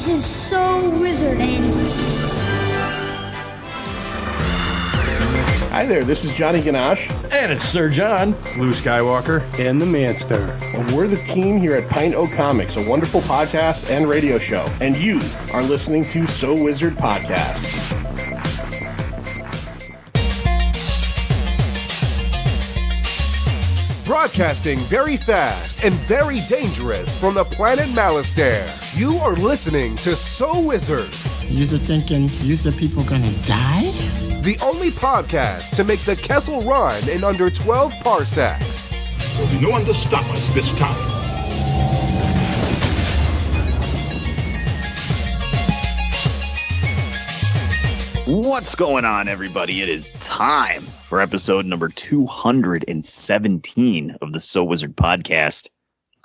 This is so wizarding. Hi there, this is Johnny Ganache. And it's Sir John. Luke Skywalker. And the Manster. And we're the team here at Pint O Comics, a wonderful podcast and radio show. And you are listening to So Wizard Podcast. Broadcasting very fast and very dangerous from the planet Malastare. You are listening to So Wizard. You're thinking people gonna die? The only podcast to make the Kessel run in under 12 parsecs. There'll be no one to stop us this time. What's going on, everybody? It is time for episode number 217 of the So Wizard Podcast.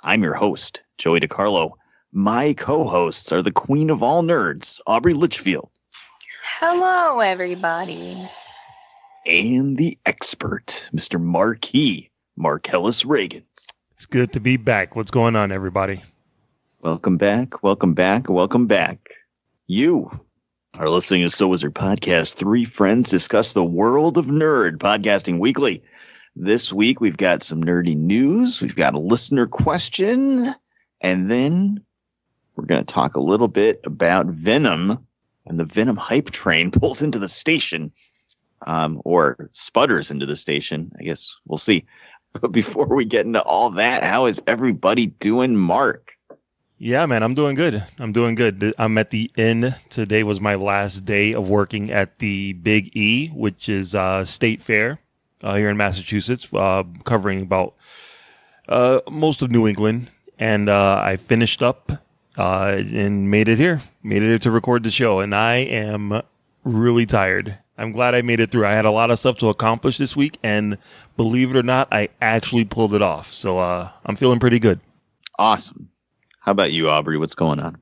I'm your host, Joey DiCarlo. My co-hosts are the queen of all nerds, Aubrey Litchfield. Hello, everybody. And the expert, Mr. Marquis Marcellus Reagans. It's good to be back. What's going on, everybody? Welcome back, welcome back, welcome back. You are listening to So Wizard Podcast. Three friends discuss the world of nerd, podcasting weekly. This week, we've got some nerdy news. We've got a listener question. And then we're going to talk a little bit about Venom. And the Venom hype train pulls into the station, or sputters into the station. I guess we'll see. But before we get into all that, how is everybody doing, Mark? Yeah, man, I'm doing good. I'm at the end. Today was my last day of working at the Big E, which is State Fair here in Massachusetts, covering about most of New England. And I finished up and made it here to record the show. And I am really tired. I'm glad I made it through. I had a lot of stuff to accomplish this week. And believe it or not, I actually pulled it off. So I'm feeling pretty good. Awesome. How about you, Aubrey? What's going on?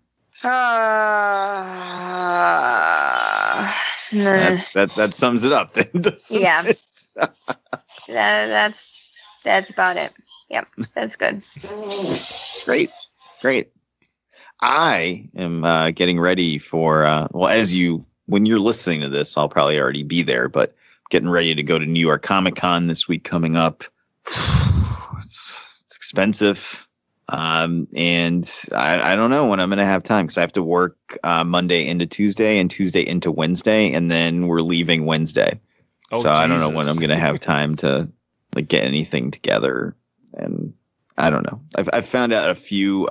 That sums it up, then, doesn't it? That's about it. Yep, that's good. Great. I am getting ready for, when you're listening to this, I'll probably already be there, but getting ready to go to New York Comic Con this week coming up. It's expensive. And I don't know when I'm going to have time because I have to work Monday into Tuesday and Tuesday into Wednesday, and then we're leaving Wednesday. So Jesus. I don't know when I'm going to have time to get anything together. And I don't know. I've found out a few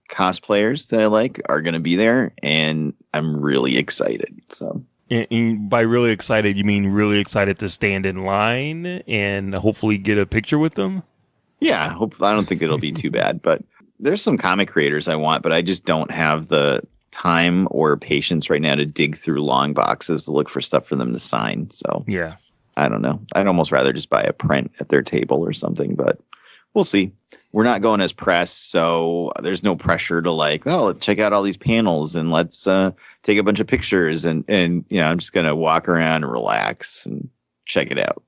cosplayers that I like are going to be there, and I'm really excited. So. And by really excited, you mean really excited to stand in line and hopefully get a picture with them? Yeah, I don't think it'll be too bad, but there's some comic creators I want, but I just don't have the time or patience right now to dig through long boxes to look for stuff for them to sign. So yeah, I don't know. I'd almost rather just buy a print at their table or something, but we'll see. We're not going as press, so there's no pressure to let's check out all these panels and let's take a bunch of pictures and I'm just going to walk around and relax and check it out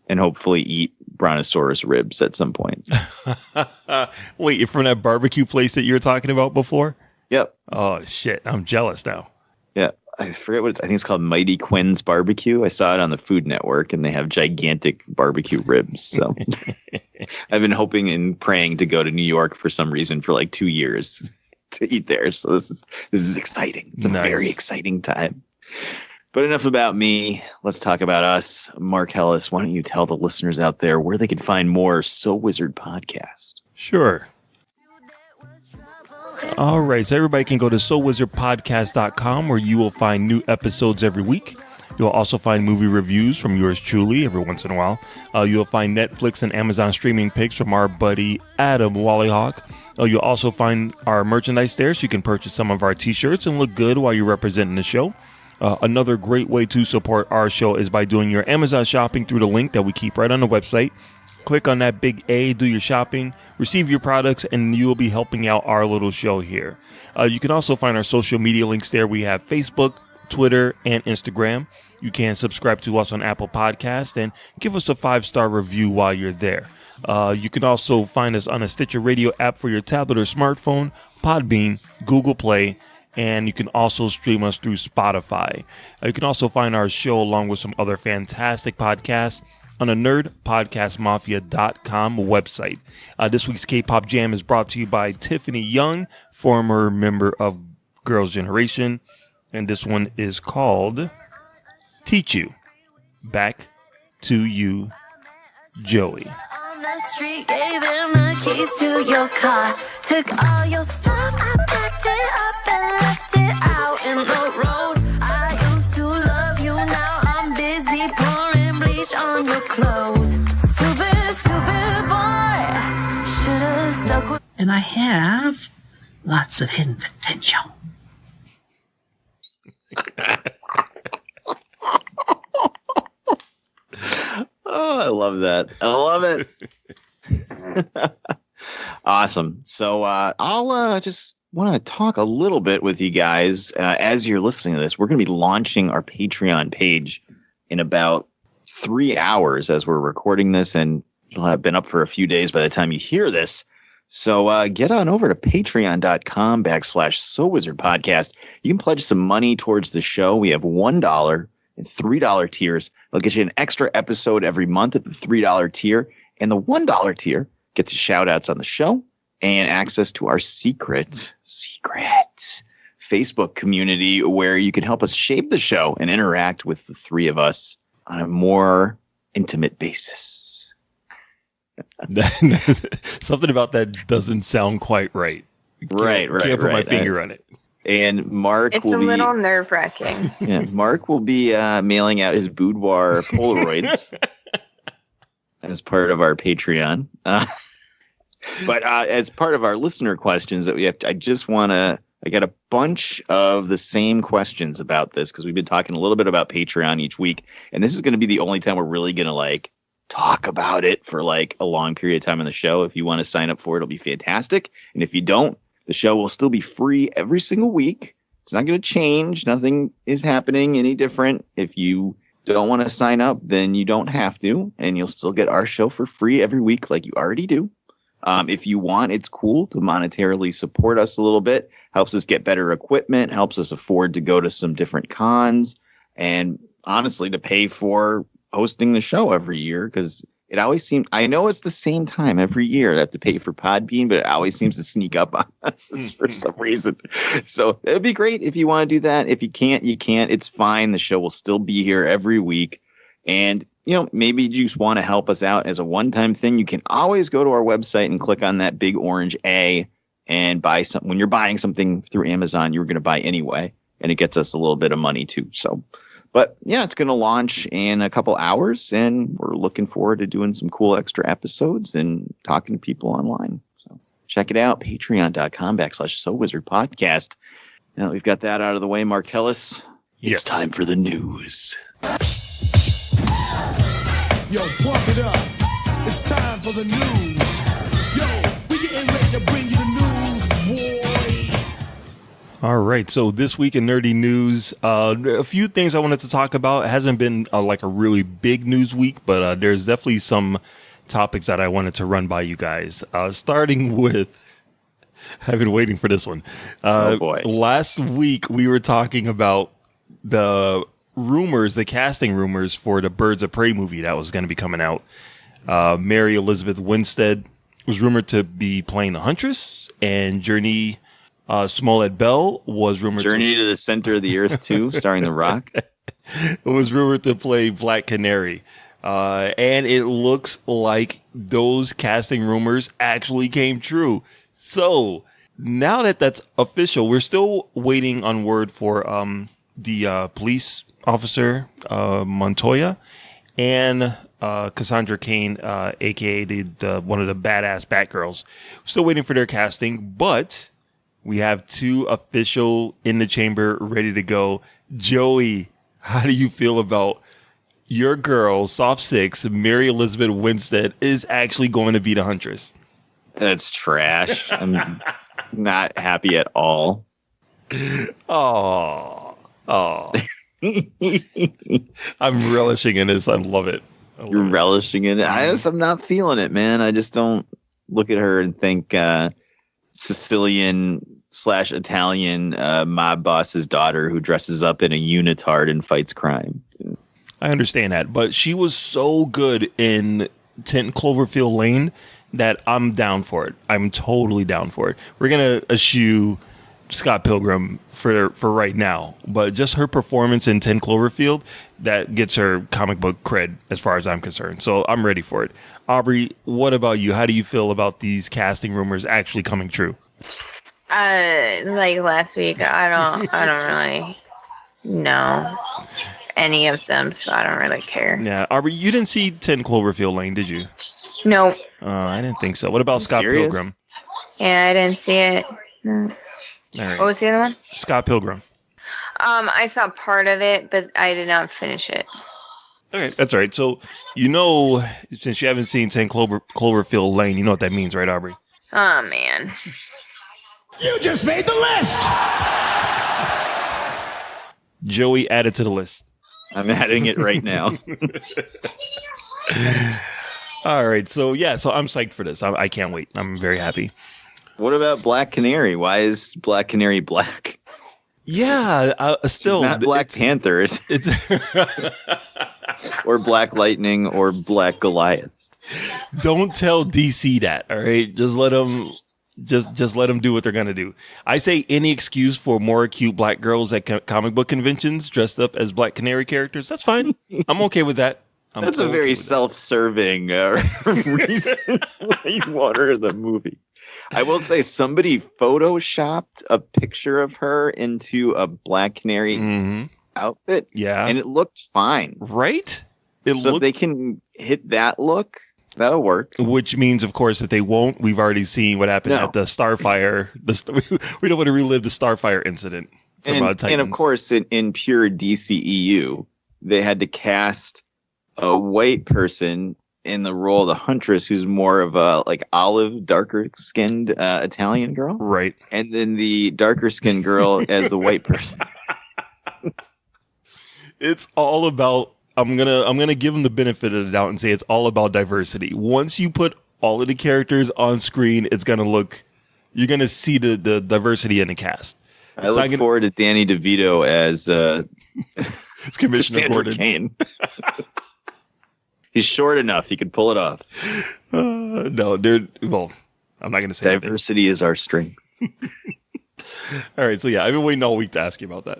and hopefully eat brontosaurus ribs at some point. Wait, you're from that barbecue place that you were talking about before? Yep. Oh shit, I'm jealous now. Yeah, I forget I think it's called Mighty Quinn's Barbecue. I saw it on the Food Network, and they have gigantic barbecue ribs. So I've been hoping and praying to go to New York for some reason for 2 years to eat there. So this is exciting. It's a very exciting time. But enough about me. Let's talk about us. Mark Ellis, why don't you tell the listeners out there where they can find more So Wizard Podcast? Sure. All right. So everybody can go to SoWizardPodcast.com where you will find new episodes every week. You'll also find movie reviews from yours truly every once in a while. You'll find Netflix and Amazon streaming picks from our buddy Adam Wallyhawk. You'll also find our merchandise there, so you can purchase some of our t-shirts and look good while you're representing the show. Another great way to support our show is by doing your Amazon shopping through the link that we keep right on the website. Click on that big A, do your shopping, receive your products, and you will be helping out our little show here. You can also find our social media links there. We have Facebook, Twitter, and Instagram. You can subscribe to us on Apple Podcasts and give us a 5-star review while you're there. You can also find us on a Stitcher Radio app for your tablet or smartphone, Podbean, Google Play, and you can also stream us through Spotify. You can also find our show along with some other fantastic podcasts on the nerdpodcastmafia.com website. This week's K-Pop Jam is brought to you by Tiffany Young, former member of Girls' Generation, and this one is called Teach You. Back to you, Joey. On the street, gave him the keys to your car. Took all your stuff, I packed it up and left it out in the road. I used to love you, now I'm busy pouring bleach on your clothes. Stupid, stupid boy, should've stuck with. And I have lots of hidden potential. Oh, I love that. I love it. Awesome. So I'll just want to talk a little bit with you guys as you're listening to this. We're going to be launching our Patreon page in about 3 hours as we're recording this, and it'll have been up for a few days by the time you hear this. So get on over to patreon.com/SoWizardPodcast. You can pledge some money towards the show. We have $1 and $3 tiers. They'll get you an extra episode every month at the $3 tier. And the $1 tier gets you shout outs on the show and access to our secret Facebook community where you can help us shape the show and interact with the three of us on a more intimate basis. Something about that doesn't sound quite right. Right. Can't put my finger on it. And Mark It's will a be little nerve-wracking. Yeah, Mark will be mailing out his boudoir Polaroids as part of our Patreon. But as part of our listener questions that we have, I got a bunch of the same questions about this because we've been talking a little bit about Patreon each week, and this is going to be the only time we're really going to talk about it for a long period of time on the show. If you want to sign up for it, it'll be fantastic, and if you don't, the show will still be free every single week. It's not going to change. Nothing is happening any different. If you don't want to sign up, then you don't have to, and you'll still get our show for free every week like you already do. If you want, it's cool to monetarily support us a little bit. Helps us get better equipment, helps us afford to go to some different cons, and honestly, to pay for hosting the show every year, because it always seems, I know it's the same time every year I have to pay for Podbean, but it always seems to sneak up on us for some reason. So it'd be great if you want to do that. If you can't, you can't. It's fine. The show will still be here every week. And, maybe you just want to help us out as a one-time thing. You can always go to our website and click on that big orange A and buy something. When you're buying something through Amazon, you're going to buy anyway, and it gets us a little bit of money too. So, but yeah, it's going to launch in a couple hours, and we're looking forward to doing some cool extra episodes and talking to people online. So check it out, patreon.com/SoWizardPodcast. Now that we've got that out of the way, Marcellus, It's time for the news. Yo, pump it up. It's time for the news. Yo, we getting ready to bring you the news, boy. All right, so this week in Nerdy News, a few things I wanted to talk about. It hasn't been a really big news week, but there's definitely some topics that I wanted to run by you guys. Starting with, I've been waiting for this one. Oh boy! Last week we were talking about the casting rumors for the Birds of Prey movie that was going to be coming out. Mary Elizabeth Winstead was rumored to be playing the Huntress, and Journey Smollett Bell was rumored Journey to the Center of the Earth 2, starring The Rock. It was rumored to play Black Canary. And it looks like those casting rumors actually came true. So now that that's official, we're still waiting on word for the police officer, Montoya, and Cassandra Cain, aka the one of the badass Batgirls. Still waiting for their casting, but we have two official in the chamber ready to go. Joey, how do you feel about your girl, Soft Six, Mary Elizabeth Winstead, is actually going to be the Huntress? That's trash. I'm not happy at all. Oh. I'm relishing in this. I love it. You're relishing in it. I'm not feeling it, man. I just don't look at her and think Sicilian/Italian mob boss's daughter who dresses up in a unitard and fights crime. I understand that, but she was so good in 10 Cloverfield Lane that I'm down for it. I'm totally down for it. We're going to eschew Scott Pilgrim for right now, but just her performance in 10 Cloverfield, that gets her comic book cred as far as I'm concerned. So I'm ready for it. Aubrey, what about you? How do you feel about these casting rumors actually coming true? Like last week, I don't really know any of them, so I don't really care. Yeah, Aubrey, you didn't see 10 Cloverfield Lane, did you? No. I didn't think so. What about Scott Pilgrim? Yeah, I didn't see it. No. All right. What was the other one? Scott Pilgrim. I saw part of it, but I did not finish it. All right, that's all right. So, since you haven't seen 10 Cloverfield Lane, you know what that means, right, Aubrey? Oh, man. You just made the list! Joey, add it to the list. I'm adding it right now. All right, so I'm psyched for this. I can't wait. I'm very happy. What about Black Canary? Why is Black Canary black? Yeah, still she's not Black Panther. It's or Black Lightning or Black Goliath. Don't tell DC that. All right, just let them. Just let them do what they're gonna do. I say any excuse for more cute black girls at comic book conventions dressed up as Black Canary characters. That's fine. I'm okay with that. That's a very self-serving reason why you want her in the movie. I will say somebody photoshopped a picture of her into a Black Canary outfit. Yeah. And it looked fine. Right? If they can hit that look, that'll work. Which means, of course, that they won't. We've already seen what happened at the Starfire. We don't want to relive the Starfire incident. And of course, in pure DCEU, they had to cast a white person in the role of the Huntress, who's more of a olive, darker skinned Italian girl, right? And then the darker skinned girl as the white person. It's all about. I'm gonna give them the benefit of the doubt and say it's all about diversity. Once you put all of the characters on screen, it's gonna look. You're gonna see the diversity in the cast. I look forward to Danny DeVito as it's Commissioner Gordon. Kane. He's short enough; he can pull it off. No, well, I'm not going to say diversity is our strength. All right, so I've been waiting all week to ask you about that.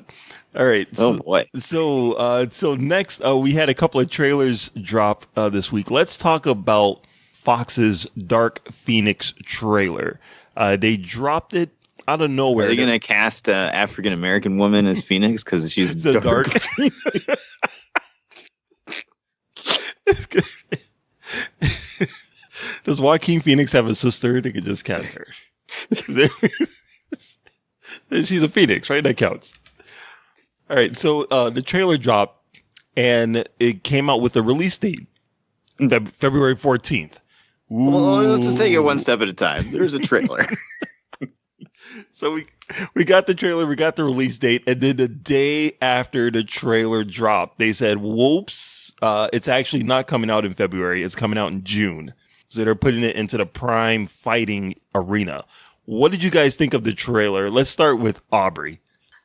All right, oh boy. So next, we had a couple of trailers drop this week. Let's talk about Fox's Dark Phoenix trailer. They dropped it out of nowhere. Are they going to cast an African American woman as Phoenix because she's dark? Does Joaquin Phoenix have a sister? They could just cast her. She's a Phoenix, right? That counts. All right. So the trailer dropped, and it came out with a release date, February 14th. Well, let's just take it one step at a time. There's a trailer. So we got the trailer, we got the release date, and then the day after the trailer dropped, they said, whoops, it's actually not coming out in February, it's coming out in June. So they're putting it into the prime fighting arena. What did you guys think of the trailer? Let's start with Aubrey.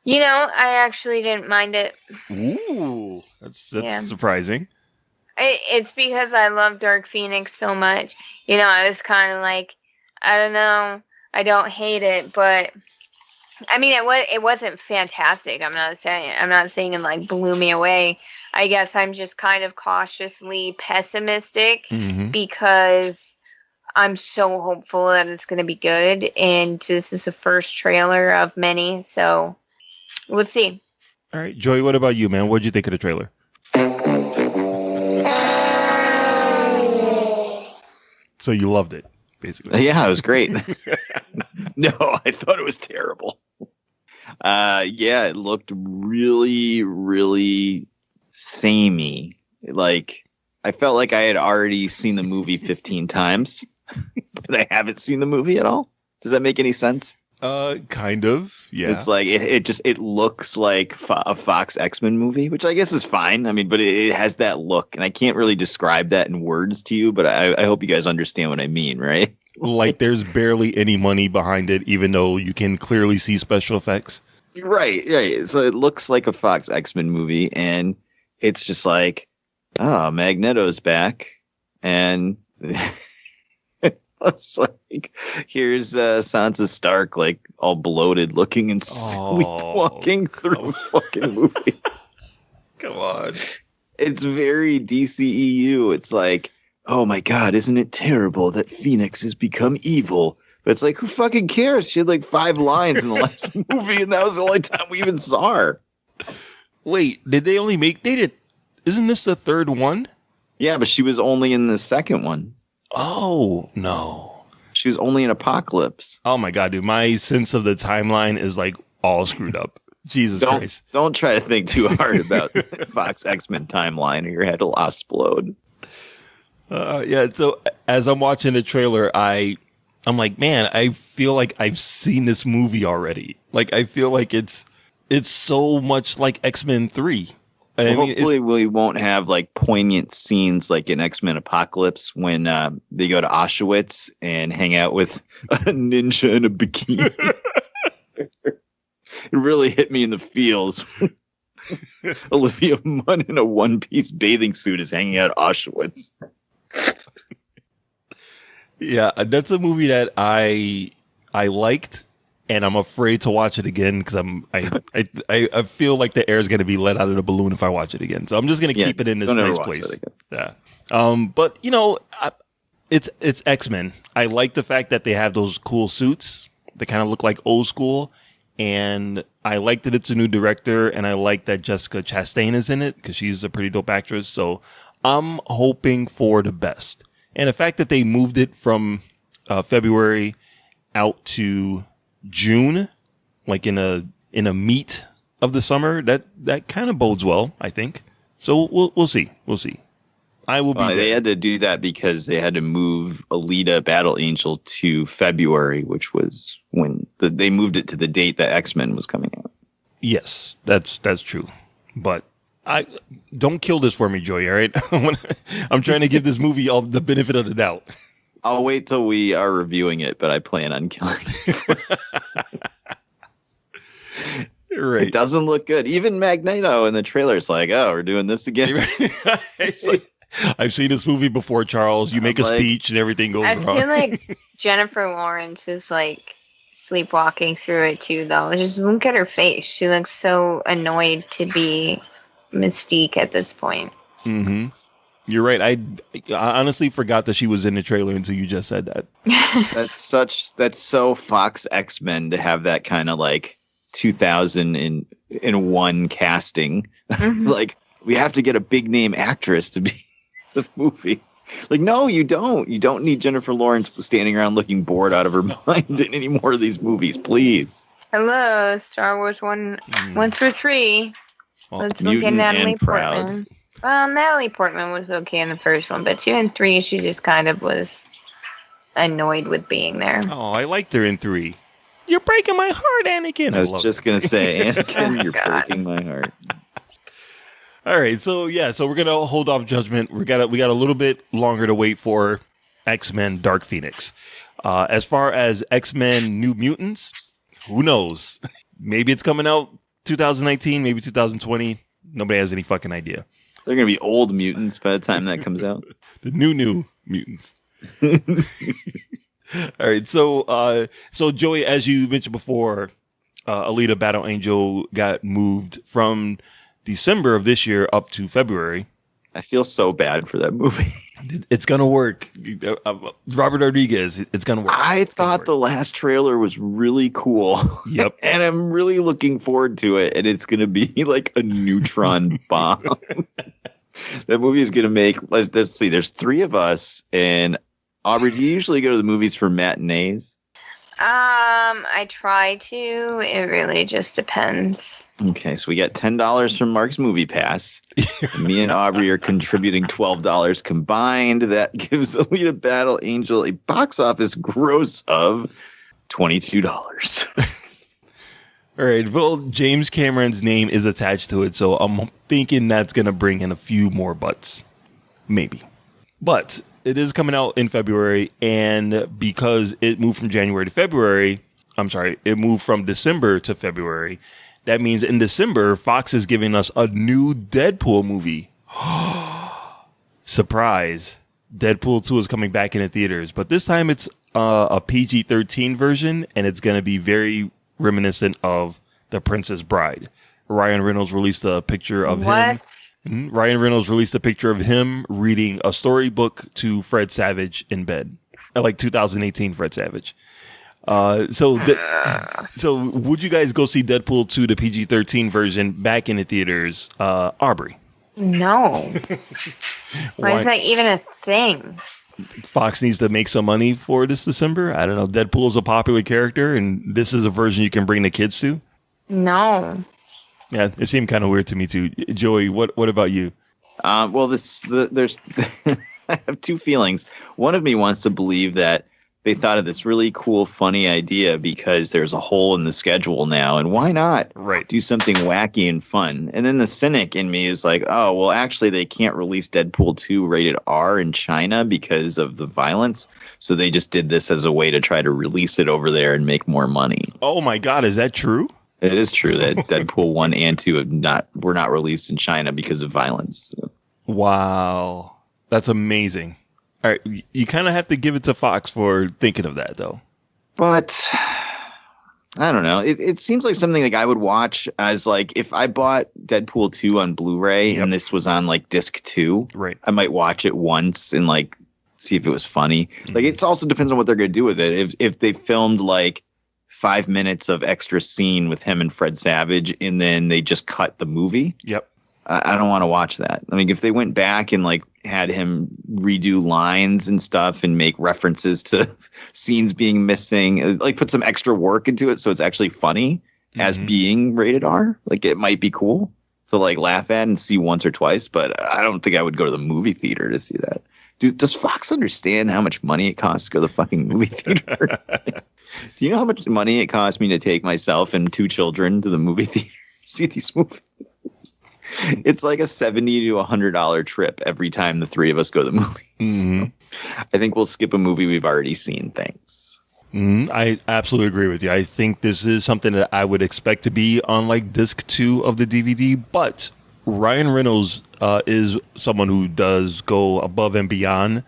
I actually didn't mind it. Ooh, that's surprising. It's because I love Dark Phoenix so much. I was kind of like, I don't know. I don't hate it, but I mean, it wasn't fantastic. I'm not saying it blew me away. I guess I'm just kind of cautiously pessimistic because I'm so hopeful that it's going to be good. And this is the first trailer of many. So we'll see. All right. Joey, what about you, man? What did you think of the trailer? So you loved it, basically. Yeah, it was great. No, I thought it was terrible. It looked really, really samey. I felt like I had already seen the movie 15 times, but I haven't seen the movie at all. Does that make any sense? Kind of. Yeah. It's like it looks like a Fox X-Men movie, which I guess is fine. I mean, but it has that look, and I can't really describe that in words to you, but I hope you guys understand what I mean, right? Like there's barely any money behind it, even though you can clearly see special effects. Right. So it looks like a Fox X-Men movie, and it's just like, oh, Magneto's back, and it's like, here's Sansa Stark, like all bloated looking and sleepwalking through the fucking movie. Come on. It's very DCEU. It's like, oh my God, isn't it terrible that Phoenix has become evil? But it's like, who fucking cares? She had like 5 lines in the last movie, and that was the only time we even saw her. Wait, did they only make, isn't this the third one? Yeah, but she was only in the second one. Oh, no. She was only in Apocalypse. Oh my God, dude. My sense of the timeline is like all screwed up. Jesus Christ. Don't try to think too hard about Fox X-Men timeline or your head will explode. Yeah, so as I'm watching the trailer, I'm like, man, I feel like I've seen this movie already. Like, I feel like it's so much like X-Men 3. Hopefully we won't have like poignant scenes like in X-Men Apocalypse when they go to Auschwitz and hang out with a ninja in a bikini. It really hit me in the feels. Olivia Munn in a one-piece bathing suit is hanging out at Auschwitz. Yeah, that's a movie that I liked, and I'm afraid to watch it again because I feel like the air is going to be let out of the balloon if I watch it again. So I'm just going to keep it in this nice place. Yeah. But you know, it's X-Men. I like the fact that they have those cool suits. They kind of look like old school, and I like that it's a new director, and I like that Jessica Chastain is in it because she's a pretty dope actress. So I'm hoping for the best. And the fact that they moved it from February out to June, like in a meat of the summer, that kind of bodes well, I think. So we'll see. I will be. They had to do that because they had to move Alita Battle Angel to February, which was when they moved it to the date that X-Men was coming out. Yes, that's true. But I don't kill this for me, Joey. All right, I'm trying to give this movie all the benefit of the doubt. I'll wait till we are reviewing it, but I plan on killing it. Right. It doesn't look good. Even Magneto in the trailer is like, oh, we're doing this again. It's like, I've seen this movie before, Charles. You make a speech and everything goes wrong. I feel like Jennifer Lawrence is like sleepwalking through it too, though. Just look at her face. She looks so annoyed to be Mystique at this point. Mm-hmm. You're right. I honestly forgot that she was in the trailer until you just said that. That's so Fox X-Men to have that kind of like 2001 casting. Mm-hmm. Like, we have to get a big name actress to be the movie. Like, no, you don't. You don't need Jennifer Lawrence standing around looking bored out of her mind in any more of these movies, please. Hello, Star Wars 1 through 3. Well, let's look at Natalie Proud. Portman. Well, Natalie Portman was okay in the first one, but 2 and 3, she just kind of was annoyed with being there. Oh, I liked her in 3. You're breaking my heart, Anakin. I was just going to say, Anakin, you're breaking my heart. All right, so we're gonna hold off judgment. We got a little bit longer to wait for X-Men Dark Phoenix. As far as X-Men New Mutants, who knows? Maybe it's coming out 2019, maybe 2020. Nobody has any fucking idea. They're gonna be old mutants by the time that comes out. The new mutants. All right, so Joey, as you mentioned before, Alita Battle Angel got moved from December of this year up to February. I feel so bad for that movie. It's gonna work. Robert Rodriguez, it's gonna work. I thought the last trailer was really cool. Yep. And I'm really looking forward to it. And it's gonna be like a neutron bomb. That movie is gonna make. Let's see. There's 3 of us. And Aubrey, do you usually go to the movies for matinees? I try to. It really just depends. Okay, so we got $10 from Mark's Movie Pass. Me and Aubrey are contributing $12 combined. That gives Alita Battle Angel a box office gross of $22. All right. Well, James Cameron's name is attached to it, so I'm thinking that's going to bring in a few more butts. Maybe. But it is coming out in February, and because it moved from January to February, it moved from December to February. That means in December, Fox is giving us a new Deadpool movie. Surprise. Deadpool 2 is coming back into theaters, but this time it's a PG-13 version, and it's going to be very reminiscent of The Princess Bride. Ryan Reynolds released a picture of him. Ryan Reynolds released a picture of him reading a storybook to Fred Savage in bed. Like 2018 Fred Savage. So would you guys go see Deadpool 2, the PG-13 version, back in the theaters? Aubrey? No. Why is that even a thing? Fox needs to make some money for this December. I don't know. Deadpool is a popular character, and this is a version you can bring the kids to. No. Yeah, it seemed kind of weird to me too. Joey, what about you? There's I have two feelings. One of me wants to believe that they thought of this really cool, funny idea because there's a hole in the schedule now, and why not do something wacky and fun? And then the cynic in me is like, oh, well, actually, they can't release Deadpool 2 rated R in China because of the violence, so they just did this as a way to try to release it over there and make more money. Oh my God, is that true? It is true that Deadpool 1 and 2 were not released in China because of violence. So. Wow. That's amazing. All right, you kind of have to give it to Fox for thinking of that, though. But I don't know. It seems like something like I would watch as like if I bought Deadpool 2 on Blu-ray and this was on like disc 2, I might watch it once and like see if it was funny. Mm-hmm. Like it also depends on what they're going to do with it. If they filmed like 5 minutes of extra scene with him and Fred Savage and then they just cut the movie. Yep. I don't want to watch that. I mean, if they went back and like had him redo lines and stuff and make references to scenes being missing, like put some extra work into it so it's actually funny as being rated R, like it might be cool to like laugh at and see once or twice. But I don't think I would go to the movie theater to see that. Dude, does Fox understand how much money it costs to go to the fucking movie theater? Do you know how much money it cost me to take myself and 2 children to the movie theater to see these movies? It's like a $70 to $100 trip every time the 3 of us go to the movies. Mm-hmm. So I think we'll skip a movie we've already seen. Thanks. Mm-hmm. I absolutely agree with you. I think this is something that I would expect to be on like disc 2 of the DVD, but Ryan Reynolds is someone who does go above and beyond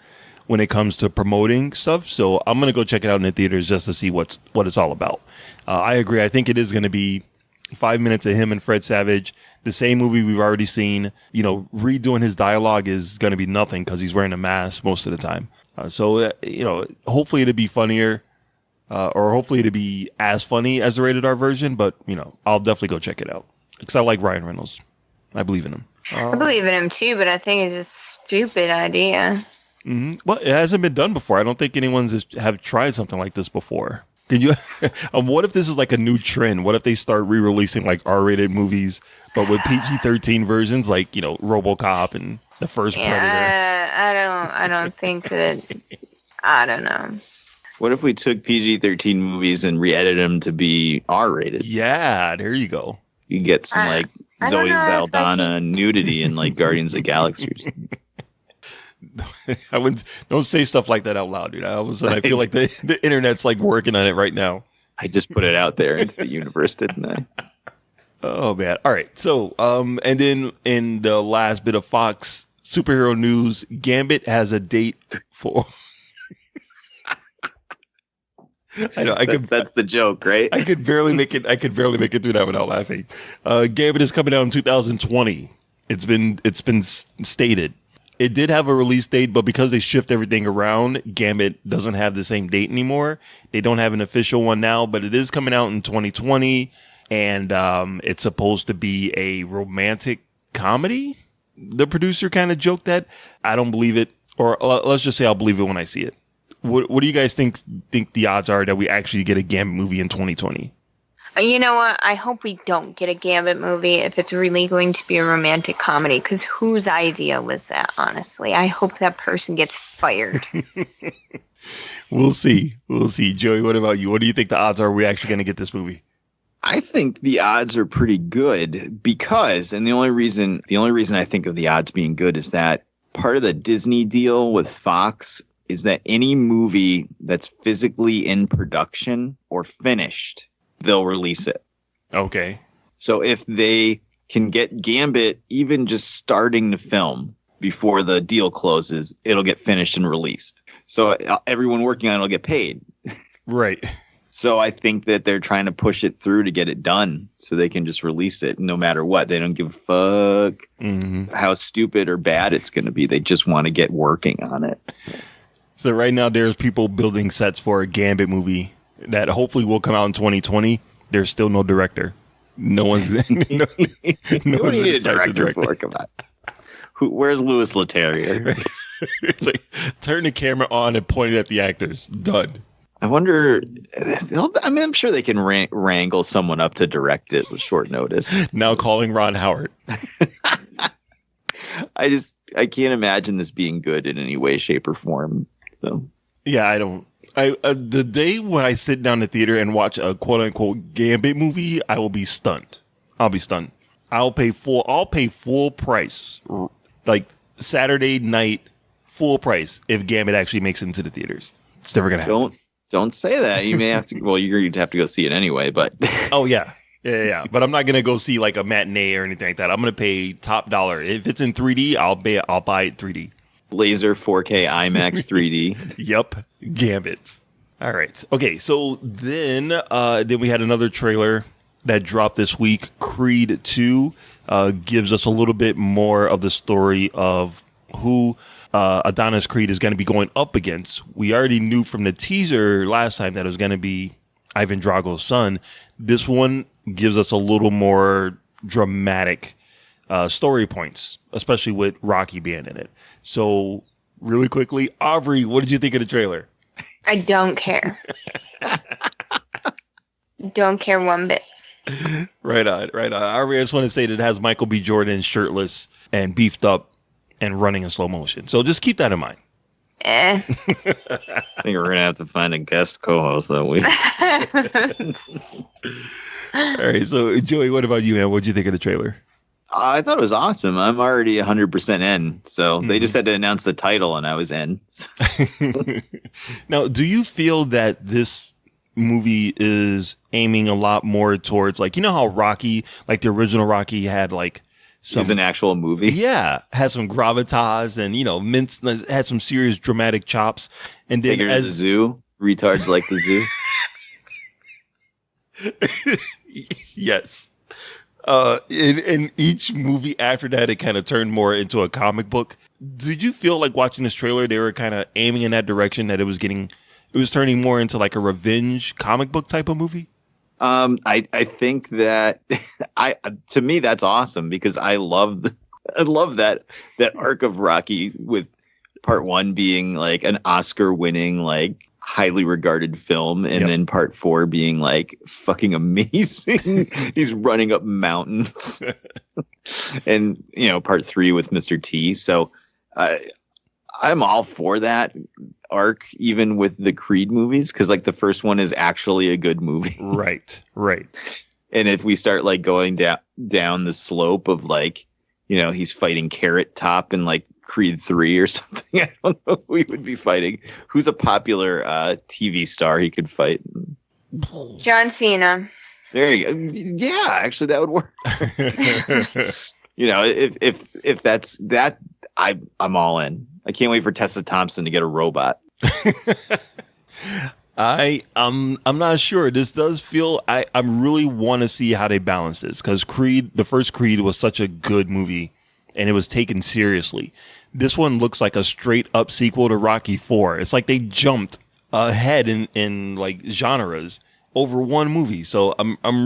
when it comes to promoting stuff. So I'm going to go check it out in the theaters just to see what it's all about. I agree. I think it is going to be 5 minutes of him and Fred Savage, the same movie we've already seen. You know, redoing his dialogue is going to be nothing because he's wearing a mask most of the time. You know, hopefully it'll be funnier or hopefully it'll be as funny as the rated R version. But, you know, I'll definitely go check it out because I like Ryan Reynolds. I believe in him. I believe in him too, but I think it's a stupid idea. Mm-hmm. Well, it hasn't been done before. I don't think anyone's have tried something like this before. Can you? What if this is like a new trend? What if they start re-releasing like R-rated movies, but with PG-13 versions, like you know, RoboCop and the first Predator? I don't think that. I don't know. What if we took PG-13 movies and re-edited them to be R-rated? Yeah, there you go. You get some like Zoe Saldana nudity in like Guardians of the Galaxy. I wouldn't. Don't say stuff like that out loud, dude. I feel like the internet's like working on it right now. I just put it out there into the universe, didn't I? Oh man! All right. So, and then in the last bit of Fox superhero news, Gambit has a date for. I know. That's the joke, right? I could barely make it. I could barely make it through that without laughing. Gambit is coming out in 2020. It's been stated. It did have a release date, but because they shift everything around, Gambit doesn't have the same date anymore. They don't have an official one now, but it is coming out in 2020, and it's supposed to be a romantic comedy. The producer kind of joked that. I don't believe it, or let's just say I'll believe it when I see it. What do you guys think the odds are that we actually get a Gambit movie in 2020? You know what? I hope we don't get a Gambit movie if it's really going to be a romantic comedy, because whose idea was that, honestly? I hope that person gets fired. We'll see. We'll see. Joey, what about you? What do you think the odds are we're actually going to get this movie? I think the odds are pretty good because, and the only reason I think of the odds being good is that part of the Disney deal with Fox is that any movie that's physically in production or finished, they'll release it. Okay. So if they can get Gambit even just starting to film before the deal closes, it'll get finished and released. So everyone working on it will get paid. Right. So I think that they're trying to push it through to get it done so they can just release it no matter what. They don't give a fuck how stupid or bad it's going to be. They just want to get working on it. So right now there's people building sets for a Gambit movie that hopefully will come out in 2020. There's still no director. No one's no one's need a director for it. Come on. Where's Louis Leterrier? It's like turn the camera on and point it at the actors. Done. I wonder. I'm sure they can wrangle someone up to direct it with short notice. Now calling Ron Howard. I can't imagine this being good in any way, shape, or form. So yeah, I don't. The day when I sit down in the theater and watch a quote unquote Gambit movie, I will be stunned. I'll be stunned. I'll pay full price, like Saturday night, full price if Gambit actually makes it into the theaters. It's never gonna happen. Don't say that. You may have to. Well, you're going to have to go see it anyway. But oh yeah. But I'm not gonna go see like a matinee or anything like that. I'm gonna pay top dollar. If it's in 3D, I'll buy it 3D. Laser 4K IMAX 3D. Yep, Gambit. All right. Okay. So then we had another trailer that dropped this week. Creed 2 gives us a little bit more of the story of who Adonis Creed is going to be going up against. We already knew from the teaser last time that it was going to be Ivan Drago's son. This one gives us a little more dramatic story points, especially with Rocky being in it. So really quickly, Aubrey, what did you think of the trailer? I don't care. Don't care one bit. Right on. Aubrey, I just want to say that it has Michael B. Jordan shirtless and beefed up and running in slow motion. So just keep that in mind. I think we're going to have to find a guest co-host that week. All right. So, Joey, what about you, man? What did you think of the trailer? I thought it was awesome. I'm already 100% in. So they just had to announce the title and I was in. Now, do you feel that this movie is aiming a lot more towards, like, you know how Rocky, like the original Rocky had like an actual movie? Yeah. Had some gravitas and, you know, had some serious dramatic chops. And then as the zoo, retards like the zoo. Yes. In each movie after that, it kind of turned more into a comic book. Did you feel like watching this trailer, they were kind of aiming in that direction, that it was turning more into like a revenge comic book type of movie? I think that to me, that's awesome because I love that arc of Rocky, with part 1 being like an Oscar winning, like highly regarded film, and then part 4 being like fucking amazing. He's running up mountains. And you know, part 3 with Mr. T. So I'm all for that arc, even with the Creed movies, because like the first one is actually a good movie. Right. And if we start like going down the slope of like, you know, he's fighting Carrot Top in like Creed 3 or something, I don't know who he would be fighting. Who's a popular TV star he could fight? John Cena. There you go. Yeah, actually that would work. You know, if that's that, I'm all in. I can't wait for Tessa Thompson to get a robot. I'm not sure. This does feel, I really want to see how they balance this, because the first Creed was such a good movie and it was taken seriously. This one looks like a straight up sequel to Rocky 4. It's like they jumped ahead in like genres over one movie. So I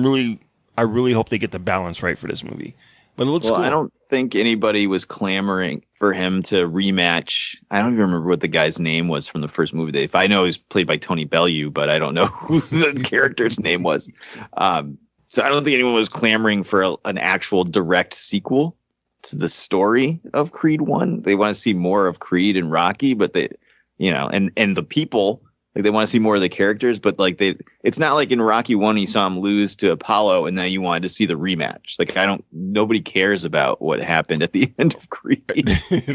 really hope they get the balance right for this movie. But it looks cool. I don't think anybody was clamoring for him to rematch. I don't even remember what the guy's name was from the first movie. If I know he's played by Tony Bellew, but I don't know who the character's name was. So I don't think anyone was clamoring for an actual direct sequel to the story of Creed 1. They want to see more of Creed and Rocky, but and the people, like, they want to see more of the characters, but like it's not like in Rocky 1 you saw him lose to Apollo and then you wanted to see the rematch. Like, nobody cares about what happened at the end of Creed.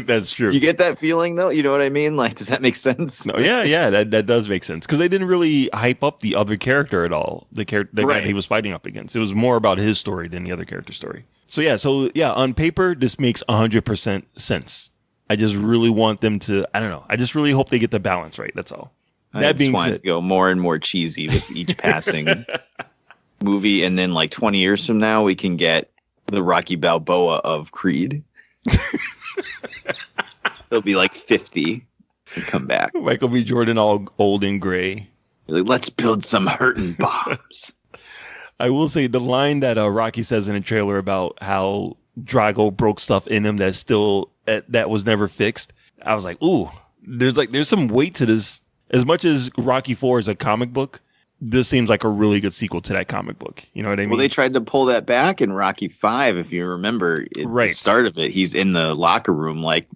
That's true. Do you get that feeling though? You know what I mean? Like, does that make sense? No, yeah, that does make sense, because they didn't really hype up the other character at all. The guy that he was fighting up against. It was more about his story than the other character's story. So on paper, this makes 100% sense. I just really want them to, I don't know. I just really hope they get the balance right. That's all. That being said, to go more and more cheesy with each passing movie, and then like 20 years from now, we can get the Rocky Balboa of Creed. He'll be like 50 and come back. Michael B. Jordan, all old and gray. Like, let's build some hurting bombs. I will say the line that Rocky says in a trailer about how Drago broke stuff in him that was never fixed. I was like, ooh, there's some weight to this. As much as Rocky 4 is a comic book, this seems like a really good sequel to that comic book. You know what I mean? Well, they tried to pull that back in Rocky 5, if you remember. At the start of it, he's in the locker room, like,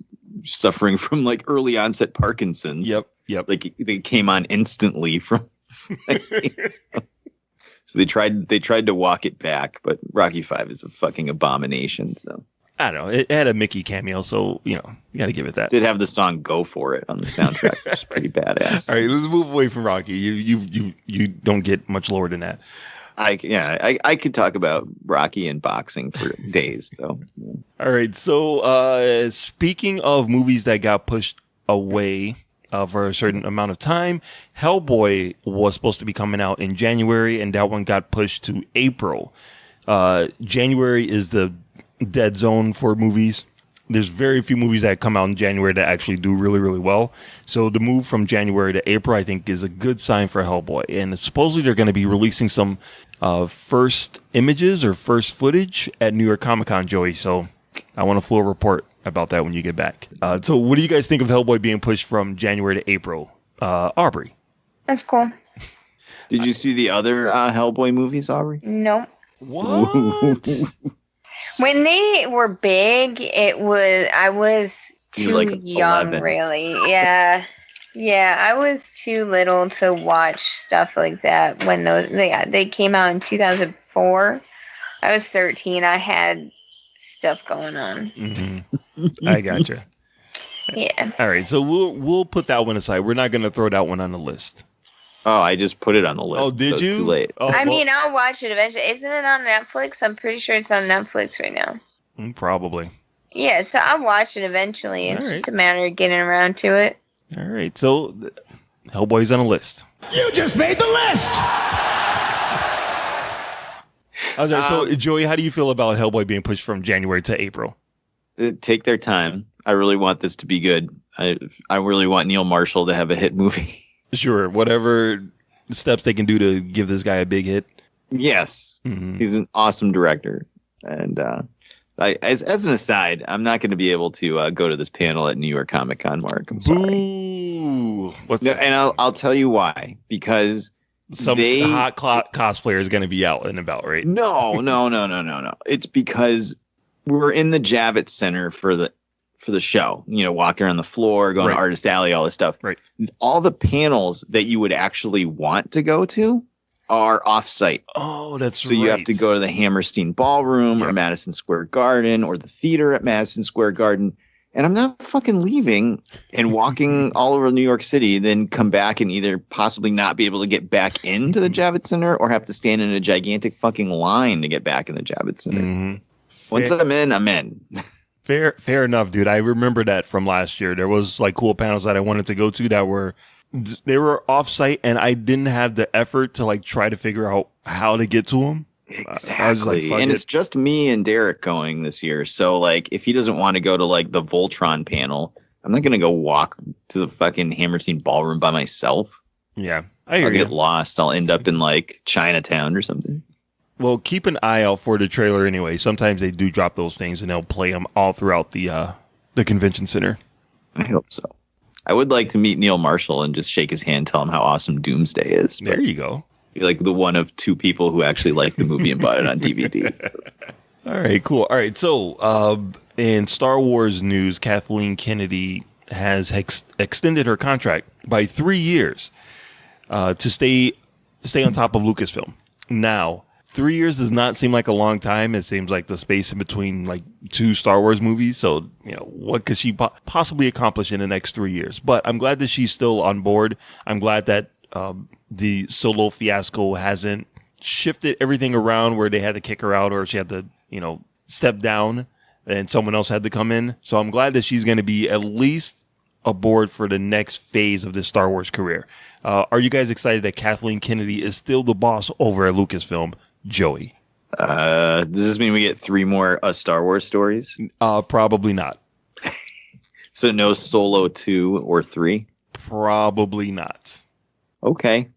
suffering from, like, early onset Parkinson's. Yep. Like, they came on instantly from... So they tried to walk it back, but Rocky 5 is a fucking abomination, so... I don't know. It had a Mickey cameo, so, you got to give it that. Did have the song "Go For It" on the soundtrack, which is pretty badass. All right, let's move away from Rocky. You don't get much lower than that. I could talk about Rocky and boxing for days. So, all right. So, speaking of movies that got pushed away for a certain amount of time, Hellboy was supposed to be coming out in January, and that one got pushed to April. January is the dead zone for movies. There's very few movies that come out in January that actually do really, really well. So the move from January to April, I think, is a good sign for Hellboy. And supposedly they're going to be releasing some first images or first footage at New York Comic Con, Joey. So I want a full report about that when you get back. So what do you guys think of Hellboy being pushed from January to April? Aubrey? That's cool. Did you see the other Hellboy movies, Aubrey? No. What? When they were big, I was too young, 11. really. Yeah. Yeah, I was too little to watch stuff like that when they came out in 2004. I was 13. I had stuff going on. Mm-hmm. I gotcha. Yeah. All right, so we'll put that one aside. We're not going to throw that one on the list. Oh, I just put it on the list. Oh, did you? It's too late. Oh, I mean, I'll watch it eventually. Isn't it on Netflix? I'm pretty sure it's on Netflix right now. Probably. Yeah, so I'll watch it eventually. It's just a matter of getting around to it. All right, so Hellboy's on the list. You just made the list! So, Joey, how do you feel about Hellboy being pushed from January to April? Take their time. I really want this to be good. I really want Neil Marshall to have a hit movie. Sure, whatever steps they can do to give this guy a big hit. Yes, He's an awesome director. And as an aside, I'm not going to be able to go to this panel at New York Comic Con, Mark. I'm sorry. Boo. And I'll tell you why. Because some hot cosplayer is going to be out and about, right? No. It's because we're in the Javits Center for the show, walking around the floor, going to Artist Alley, all this stuff. Right. All the panels that you would actually want to go to are offsite. Oh, that's so you have to go to the Hammerstein Ballroom or Madison Square Garden or the theater at Madison Square Garden. And I'm not fucking leaving and walking all over New York City, then come back and either possibly not be able to get back into the Javits Center or have to stand in a gigantic fucking line to get back in the Javits Center. Mm-hmm. Once I'm in, I'm in. Fair enough, dude. I remember that from last year. There was like cool panels that I wanted to go to that were off-site, and I didn't have the effort to like try to figure out how to get to them. Exactly. And it's just me and Derek going this year. So like if he doesn't want to go to like the Voltron panel, I'm not going to go walk to the fucking Hammerstein Ballroom by myself. Yeah. I'll get lost. I'll end up in like Chinatown or something. Well, keep an eye out for the trailer anyway. Sometimes they do drop those things and they'll play them all throughout the convention center. I hope so. I would like to meet Neil Marshall and just shake his hand, tell him how awesome Doomsday is. There you go. You're like the one of two people who actually liked the movie and bought it on DVD. All right, cool. All right, so in Star Wars news, Kathleen Kennedy has extended her contract by 3 years to stay on top of Lucasfilm. Now, 3 years does not seem like a long time. It seems like the space in between like 2 Star Wars movies. So, what could she possibly accomplish in the next 3 years? But I'm glad that she's still on board. I'm glad that the Solo fiasco hasn't shifted everything around where they had to kick her out or she had to, step down and someone else had to come in. So I'm glad that she's going to be at least aboard for the next phase of this Star Wars career. Are you guys excited that Kathleen Kennedy is still the boss over at Lucasfilm? Joey. Does this mean we get 3 more Star Wars stories? Probably not. So no Solo 2 or 3? Probably not. Okay.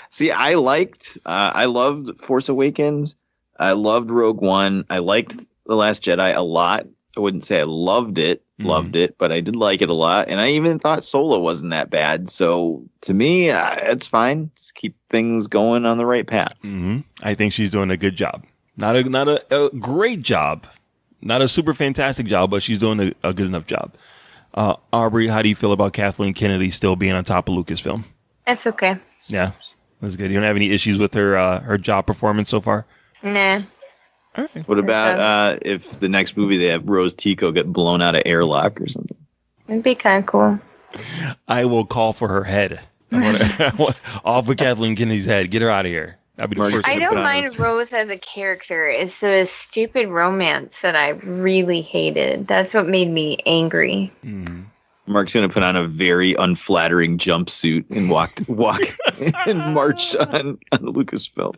See, I loved Force Awakens. I loved Rogue One. I liked The Last Jedi a lot. I wouldn't say I loved it, but I did like it a lot. And I even thought Solo wasn't that bad. So to me, it's fine. Just keep things going on the right path. Mm-hmm. I think she's doing a good job. Not a great job. Not a super fantastic job, but she's doing a good enough job. Aubrey, how do you feel about Kathleen Kennedy still being on top of Lucasfilm? That's okay. Yeah, that's good. You don't have any issues with her job performance so far? Nah. All right. What about if the next movie they have Rose Tico get blown out of airlock or something? It'd be kind of cool. I will call for her head. Off of Kathleen Kennedy's head. Get her out of here. That'd be the first I thing to don't put on mind Rose as a character. It's the stupid romance that I really hated. That's what made me angry. Mark's going to put on a very unflattering jumpsuit and walk and march on Lucasfilm.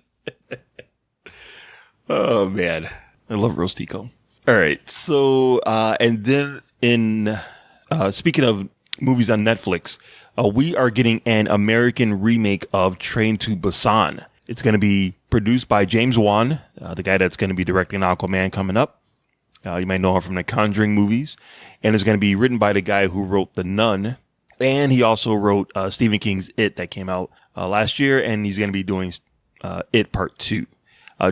Oh, man. I love Rose Tico. All right. So, and then speaking of movies on Netflix, we are getting an American remake of Train to Busan. It's going to be produced by James Wan, the guy that's going to be directing Aquaman coming up. You might know him from the Conjuring movies. And it's going to be written by the guy who wrote The Nun. And he also wrote Stephen King's It that came out last year. And he's going to be doing It Part 2.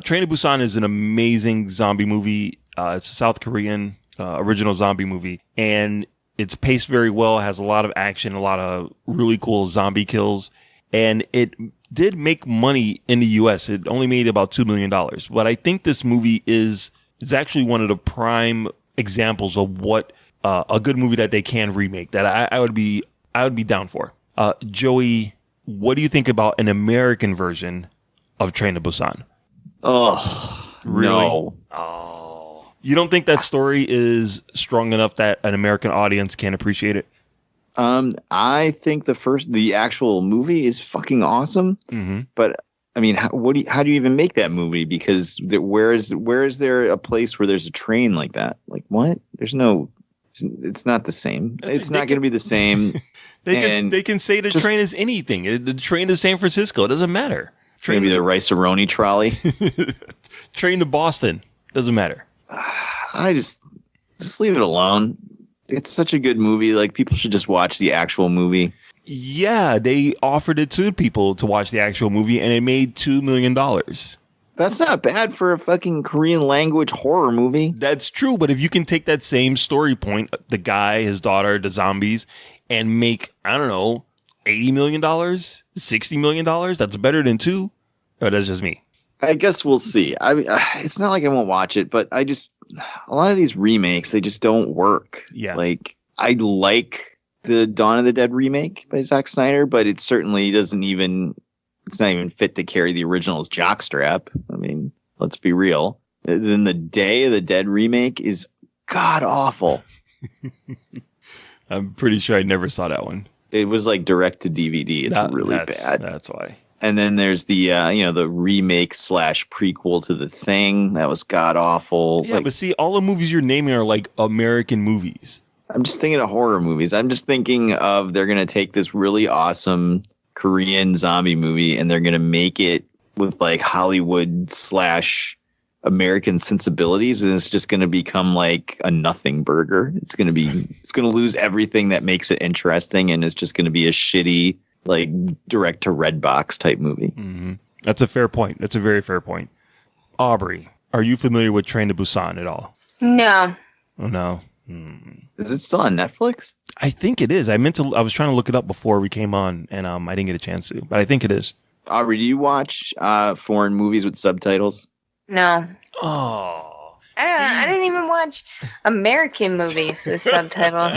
Train to Busan is an amazing zombie movie. It's a South Korean original zombie movie. And it's paced very well, has a lot of action, a lot of really cool zombie kills. And it did make money in the U.S. It only made about $2 million. But I think this movie is actually one of the prime examples of what a good movie that they can remake that I would be down for. Joey, what do you think about an American version of Train to Busan? Oh, really? No. Oh, you don't think that story is strong enough that an American audience can appreciate it? I think the actual movie is fucking awesome. Mm-hmm. But I mean, how do you even make that movie? Because where is there a place where there's a train like that? Like what? It's not the same. It's not going to be the same. They can say the train is anything. The train to San Francisco. It doesn't matter. It's going to be the Rice-A-Roni trolley. Train to Boston. Doesn't matter. I just leave it alone. It's such a good movie. Like, people should just watch the actual movie. Yeah, they offered it to people to watch the actual movie, and it made $2 million. That's not bad for a fucking Korean language horror movie. That's true, but if you can take that same story point, the guy, his daughter, the zombies, and make, I don't know, $80 million, $60 million, that's better than 2. Or that's just me. I guess we'll see. I mean, it's not like I won't watch it, but a lot of these remakes, they just don't work. Yeah. Like, I like the Dawn of the Dead remake by Zack Snyder, but it certainly it's not even fit to carry the original's jockstrap. I mean, let's be real. Then the Day of the Dead remake is god awful. I'm pretty sure I never saw that one. It was like direct to DVD. It's really bad. That's why. And then there's the the remake / prequel to The Thing. That was god awful. Yeah, but see, all the movies you're naming are like American movies. I'm just thinking of horror movies. I'm just thinking of they're going to take this really awesome Korean zombie movie and they're going to make it with like Hollywood / American sensibilities, and it's just going to become like a nothing burger. It's going to lose everything that makes it interesting, and it's just going to be a shitty like direct to Redbox type movie. Mm-hmm. That's a fair point. That's a very fair point. Aubrey, are you familiar with Train to Busan at all? No. Oh no. Is it still on Netflix? I think it is. I was trying to look it up before we came on, and I didn't get a chance to, but I think it is. Aubrey, do you watch foreign movies with subtitles? No. Oh. I didn't even watch American movies with subtitles.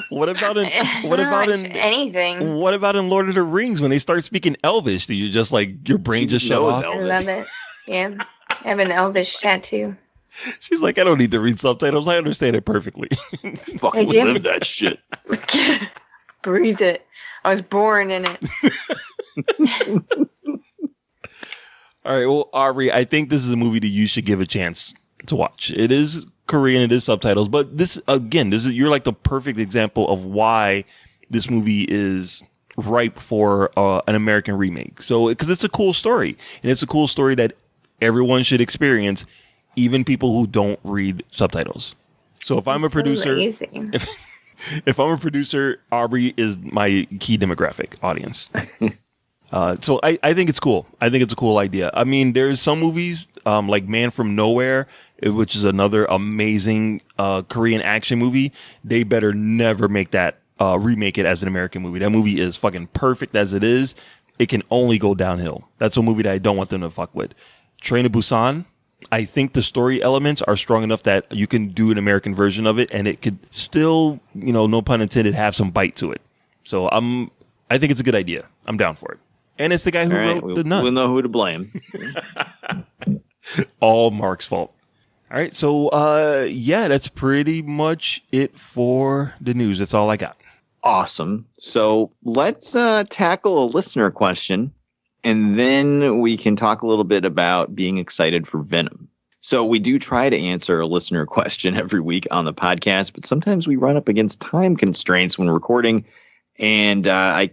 What about anything? What about in Lord of the Rings when they start speaking Elvish? Do you just like your brain just shut off? I love it. Yeah, I have an Elvish tattoo. She's like, I don't need to read subtitles. I understand it perfectly. Fucking live that shit. Breathe it. I was born in it. All right. Well, Aubrey, I think this is a movie that you should give a chance to watch. It is Korean, it is subtitles, but you're like the perfect example of why this movie is ripe for an American remake. So, because it's a cool story, and it's a cool story that everyone should experience, even people who don't read subtitles. So, if I'm a producer, if I'm a producer, Aubrey is my key demographic audience. So I think it's cool. I think it's a cool idea. I mean, there's some movies like Man from Nowhere, which is another amazing Korean action movie. They better never make that remake it as an American movie. That movie is fucking perfect as it is. It can only go downhill. That's a movie that I don't want them to fuck with. Train to Busan, I think the story elements are strong enough that you can do an American version of it, and it could still, no pun intended, have some bite to it. So I think it's a good idea. I'm down for it. And it's the guy who wrote The Nun. We'll know who to blame. All Mark's fault. All right. So, that's pretty much it for the news. That's all I got. Awesome. So let's tackle a listener question, and then we can talk a little bit about being excited for Venom. So we do try to answer a listener question every week on the podcast, but sometimes we run up against time constraints when recording, and I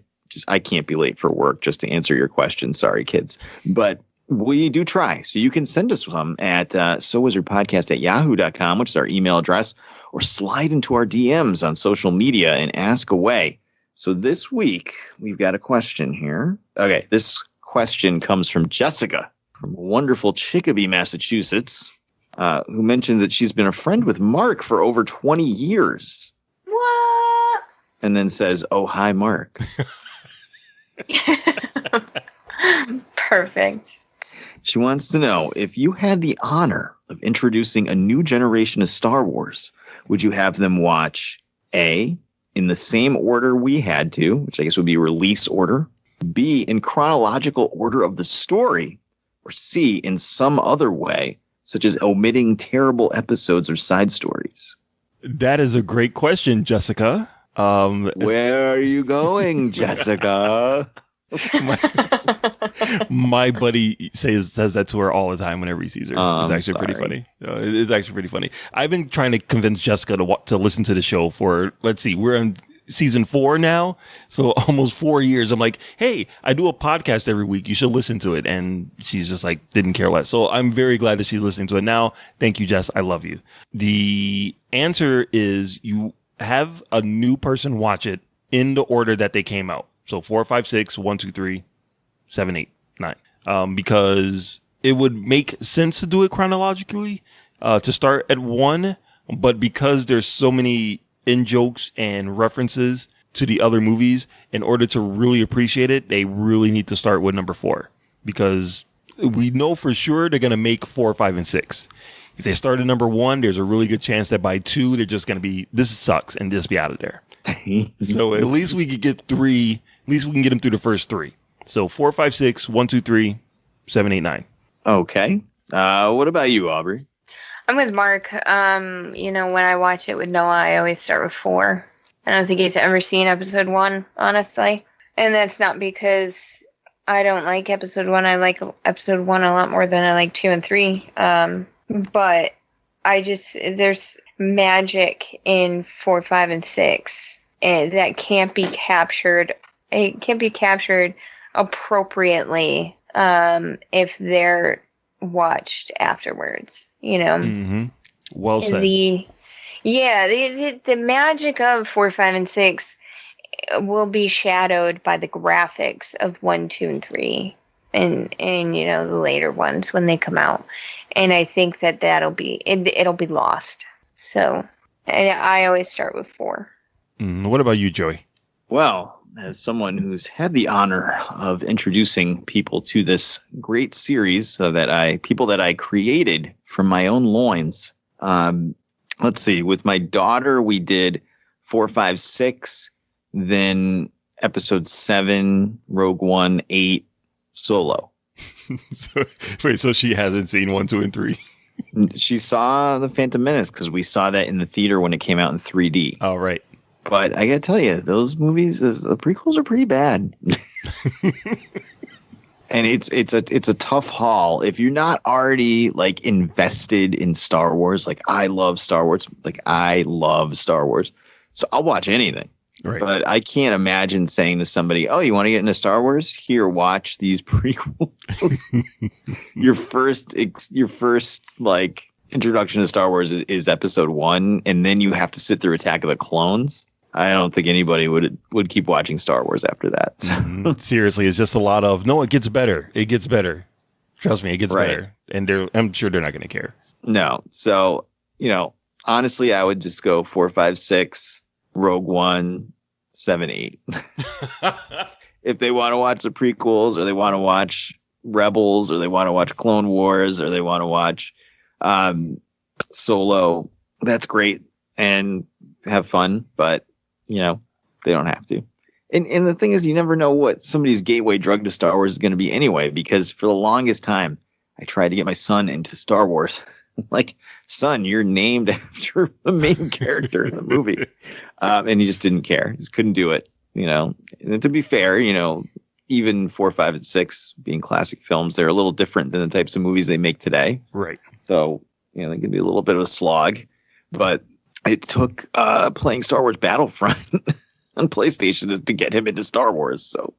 can't be late for work just to answer your question. Sorry, kids. But we do try. So you can send us some at sowizardpodcast@yahoo.com, which is our email address, or slide into our DMs on social media and ask away. So this week, we've got a question here. Okay, this question comes from Jessica from wonderful Chicopee, Massachusetts, who mentions that she's been a friend with Mark for over 20 years. What? And then says, "Oh, hi, Mark." Perfect. She wants to know, if you had the honor of introducing a new generation of Star Wars, would you have them watch A, in the same order we had to, which I guess would be release order, B, in chronological order of the story, or C, in some other way, such as omitting terrible episodes or side stories? That is a great question, Jessica. Where are you going, Jessica? My buddy says that to her all the time whenever he sees her. It's actually pretty funny. It's actually pretty funny. I've been trying to convince Jessica to listen to the show for, let's see, we're in season 4 now, so almost 4 years. I'm like, hey, I do a podcast every week. You should listen to it. And she's just like, didn't care less. So I'm very glad that she's listening to it now. Thank you, Jess. I love you. The answer is you have a new person watch it in the order that they came out. So 4, 5, 6, 1, 2, 3, 7, 8, 9. Because it would make sense to do it chronologically, to start at 1, but because there's so many in jokes and references to the other movies, in order to really appreciate it, they really need to start with number 4, because we know for sure they're going to make 4, 5, and 6. If they start at number 1, there's a really good chance that by 2, they're just going to be, this sucks, and just be out of there. So at least we could get 3, at least we can get them through the first 3. So 4, 5, 6, 1, 2, 3, 7, 8, 9. Okay. What about you, Aubrey? I'm with Mark. When I watch it with Noah, I always start with 4. I don't think he's ever seen episode 1, honestly. And that's not because I don't like episode 1. I like episode 1 a lot more than I like 2 and 3. But there's magic in 4, 5, and 6, and that can't be captured. It can't be captured appropriately if they're watched afterwards. Mm-hmm. Well said. The magic of 4, 5, and 6 will be shadowed by the graphics of 1, 2, and 3, and the later ones when they come out. And I think it'll be lost. So I always start with 4. What about you, Joey? Well, as someone who's had the honor of introducing people to this great series, people that I created from my own loins. Let's see. With my daughter, we did 4, 5, 6, then episode 7, Rogue One, 8, Solo. So she hasn't seen 1, 2, and 3. She saw The Phantom Menace because we saw that in the theater when it came out in 3D. Oh, right. But I gotta tell you, those movies, the prequels are pretty bad. And it's a tough haul if you're not already like invested in Star Wars. Like I love Star Wars. So I'll watch anything. Right. But I can't imagine saying to somebody, "Oh, you want to get into Star Wars? Here, watch these prequels." your first like introduction to Star Wars is episode 1, and then you have to sit through Attack of the Clones. I don't think anybody would keep watching Star Wars after that. Seriously, it's just a lot of no. It gets better. It gets better. Trust me, it gets better. And I'm sure they're not going to care. No. So honestly, I would just go 4, 5, 6, Rogue One, 7, 8. If they want to watch the prequels, or they want to watch Rebels, or they want to watch Clone Wars, or they want to watch Solo, that's great and have fun, but they don't have to. And the thing is, you never know what somebody's gateway drug to Star Wars is going to be anyway, because for the longest time I tried to get my son into Star Wars. Like, son, you're named after the main character in the movie. And he just didn't care. He just couldn't do it. And to be fair, even 4, 5, and 6 being classic films, they're a little different than the types of movies they make today. Right. So, they can be a little bit of a slog, but it took playing Star Wars Battlefront on PlayStation to get him into Star Wars. So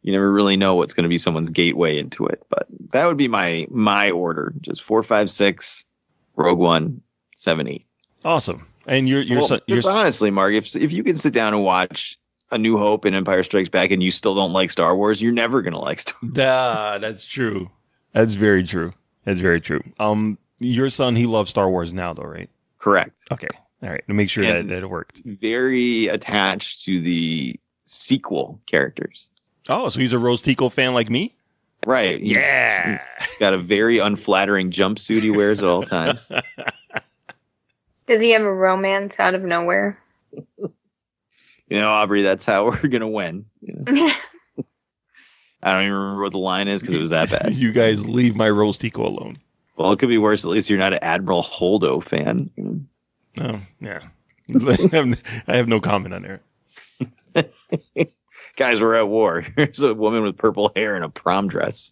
you never really know what's going to be someone's gateway into it. But that would be my order. Just 4, 5, 6, Rogue One, 7, 8. Awesome. And honestly, Mark, if you can sit down and watch A New Hope and Empire Strikes Back and you still don't like Star Wars, you're never going to like Star Wars. That's true. That's very true. That's very true. Your son, he loves Star Wars now, though, right? Correct. Okay. All right. To make sure that it worked. Very attached to the sequel characters. Oh, so he's a Rose Tico fan like me? Right. He's got a very unflattering jumpsuit he wears at all times. Does he have a romance out of nowhere? Aubrey, that's how we're going to win. I don't even remember what the line is because it was that bad. You guys leave my Rose Tico alone. Well, it could be worse. At least you're not an Admiral Holdo fan. Oh, yeah. I have no comment on there. Guys, we're at war. There's a woman with purple hair and a prom dress.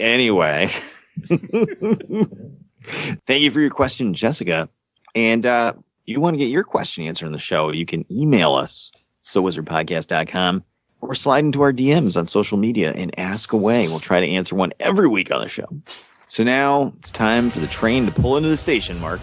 Anyway. Thank you for your question, Jessica. And you want to get your question answered on the show, you can email us, sowizardpodcast.com, or slide into our DMs on social media and ask away. We'll try to answer one every week on the show. So now it's time for the train to pull into the station, Mark.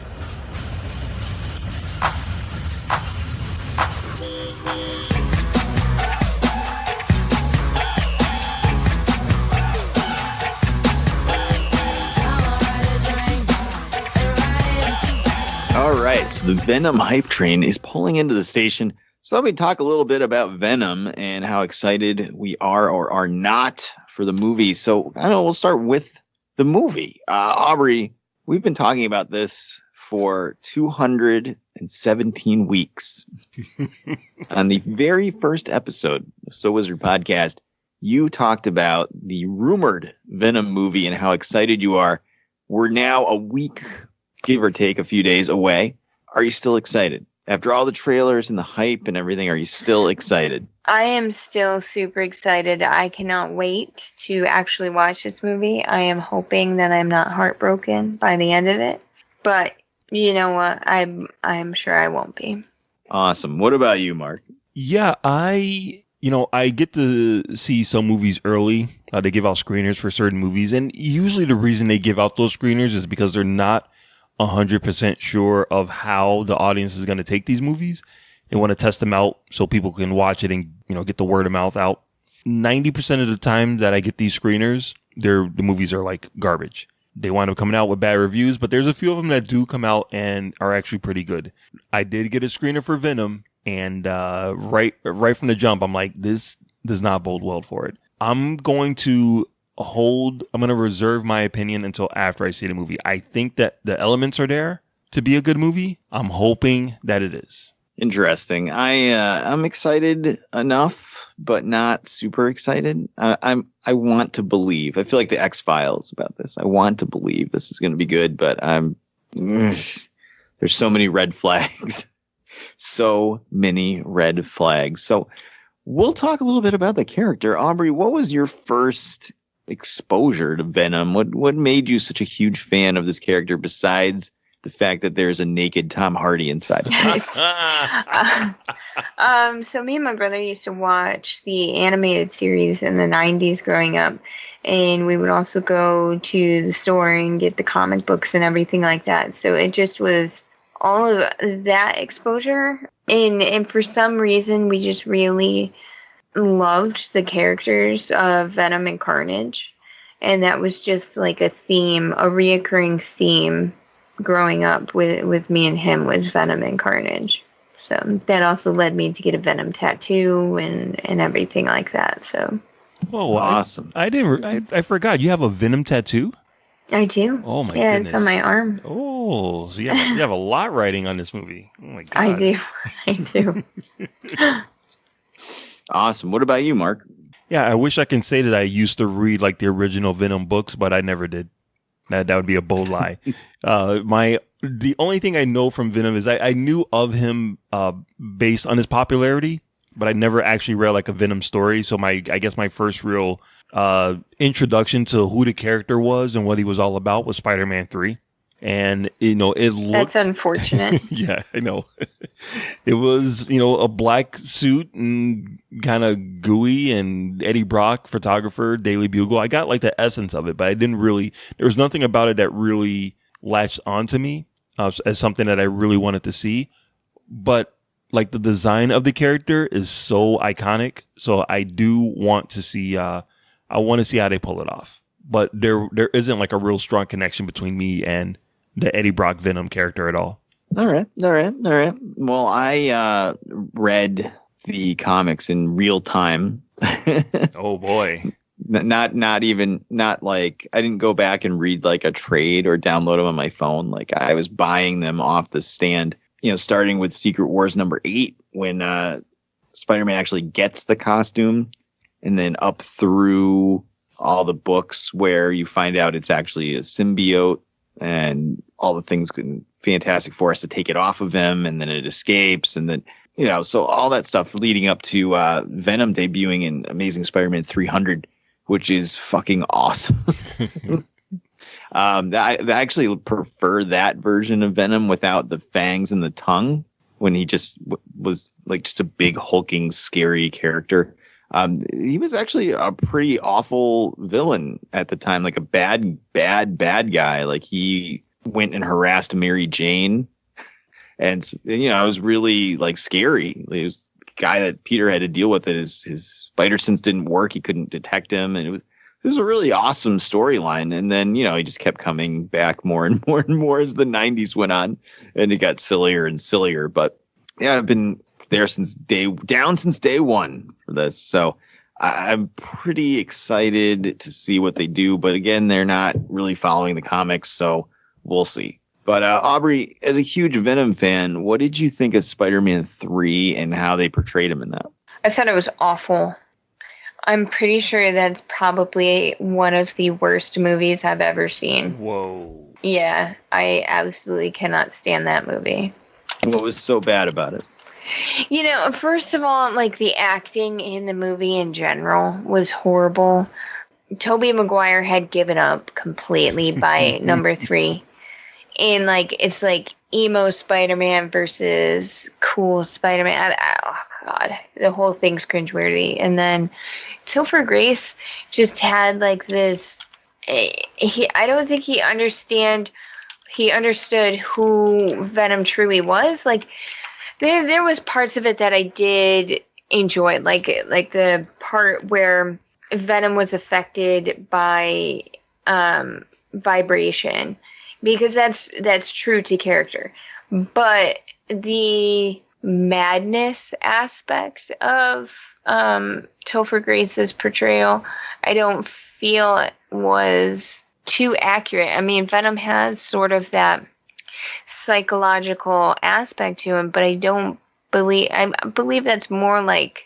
All right, so the Venom hype train is pulling into the station. So let me talk a little bit about Venom and how excited we are or are not for the movie. So I don't know, we'll start with the movie. Aubrey, we've been talking about this for 217 weeks. On the very first episode of So Wizard Podcast, you talked about the rumored Venom movie and how excited you are. We're now a week, give or take a few days away. Are you still excited? After all the trailers and the hype and everything, are you still excited? I am still super excited. I cannot wait to actually watch this movie. I am hoping that I'm not heartbroken by the end of it. But you know what? I'm sure I won't be. Awesome. What about you, Mark? Yeah, I get to see some movies early. They give out screeners for certain movies. And usually the reason they give out those screeners is because they're not 100% sure of how the audience is going to take these movies. They want to test them out so people can watch it and, get the word of mouth out. 90% of the time that I get these screeners, the movies are like garbage. they wind up coming out with bad reviews, but there's a few of them that do come out and are actually pretty good. I did get a screener for Venom, and right from the jump, I'm like, this does not bode well for it. I'm going to reserve my opinion until after I see the movie. I think that the elements are there to be a good movie. I'm hoping that it is. Interesting. I'm excited enough, but not super excited. I want to believe. I feel like the X-Files about this. I want to believe this is going to be good, but there's so many red flags. So many red flags. So we'll talk a little bit about the character. Aubrey, what was your first exposure to Venom? What made you such a huge fan of this character besides the fact that there's a naked Tom Hardy inside of him? So me and my brother used to watch the animated series in the 90s growing up, and we would also go to the store and get the comic books and everything like that. So it just was all of that exposure, and for some reason we just really loved the characters of Venom and Carnage, and that was just like a reoccurring theme growing up with me and him was Venom and Carnage. So that also led me to get a Venom tattoo and everything like that. So, oh, awesome! I forgot you have a Venom tattoo. I do. Oh my goodness! It's on my arm. Oh, so you have a lot writing on this movie. Oh my god! I do. Awesome. What about you, Mark? Yeah, I wish I can say that I used to read like the original Venom books, but I never did. That would be a bold lie. The only thing I know from Venom is I knew of him based on his popularity, but I never actually read like a Venom story. So I guess my first real introduction to who the character was and what he was all about was Spider-Man 3. And, it looked... That's unfortunate. Yeah, I know. It was, a black suit and kind of gooey, and Eddie Brock, photographer, Daily Bugle. I got like the essence of it, but I didn't really, there was nothing about it that really latched onto me as something that I really wanted to see. But like the design of the character is so iconic. So I do want to see, I want to see how they pull it off. But there isn't like a real strong connection between me and the Eddie Brock Venom character at all. All right. Well, I read the comics in real time. Oh boy. Not like I didn't go back and read like a trade or download them on my phone. Like I was buying them off the stand, starting with Secret Wars #8 when Spider-Man actually gets the costume, and then up through all the books where you find out it's actually a symbiote and all the things Fantastic Four has to take it off of him, and then it escapes, and then so all that stuff leading up to Venom debuting in Amazing Spider-Man 300, which is fucking awesome. I actually prefer that version of Venom without the fangs and the tongue, when he just was like just a big hulking scary character. He was actually a pretty awful villain at the time, like a bad guy. Like he went and harassed Mary Jane, and it was really like scary. It was the guy that Peter had to deal with. His spider sense didn't work; he couldn't detect him, and it was a really awesome storyline. And then he just kept coming back more and more and more as the 90s went on, and it got sillier and sillier. But yeah, I've been there since day one for this, so I'm pretty excited to see what they do. But again, they're not really following the comics, so we'll see. But Aubrey, as a huge Venom fan, what did you think of Spider-Man 3 and how they portrayed him in that? I thought it was awful. I'm pretty sure that's probably one of the worst movies I've ever seen. Whoa. Yeah, I absolutely cannot stand that movie. What was so bad about it? First of all, like the acting in the movie in general was horrible. Tobey Maguire had given up completely by number 3. And it's like emo Spider-Man versus cool Spider-Man. Oh God, the whole thing's cringeworthy. And then Topher Grace just had like this. I don't think he understood who Venom truly was. Like there was parts of it that I did enjoy, like the part where Venom was affected by vibration, because that's true to character. But the madness aspect of Topher Grace's portrayal, I don't feel was too accurate. I mean, Venom has sort of that psychological aspect to him, but I believe that's more like,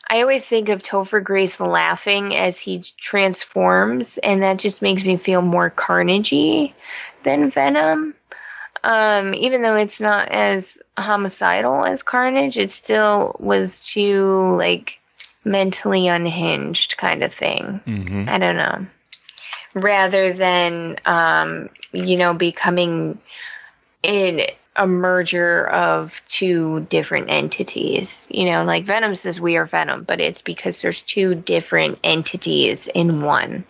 I always think of Topher Grace laughing as he transforms, and that just makes me feel more carnagey than Venom. Even though it's not as homicidal as Carnage, it still was too, like, mentally unhinged kind of thing. I don't know. Rather than, becoming a merger of two different entities. Like Venom says we are Venom, but it's because there's two different entities in one.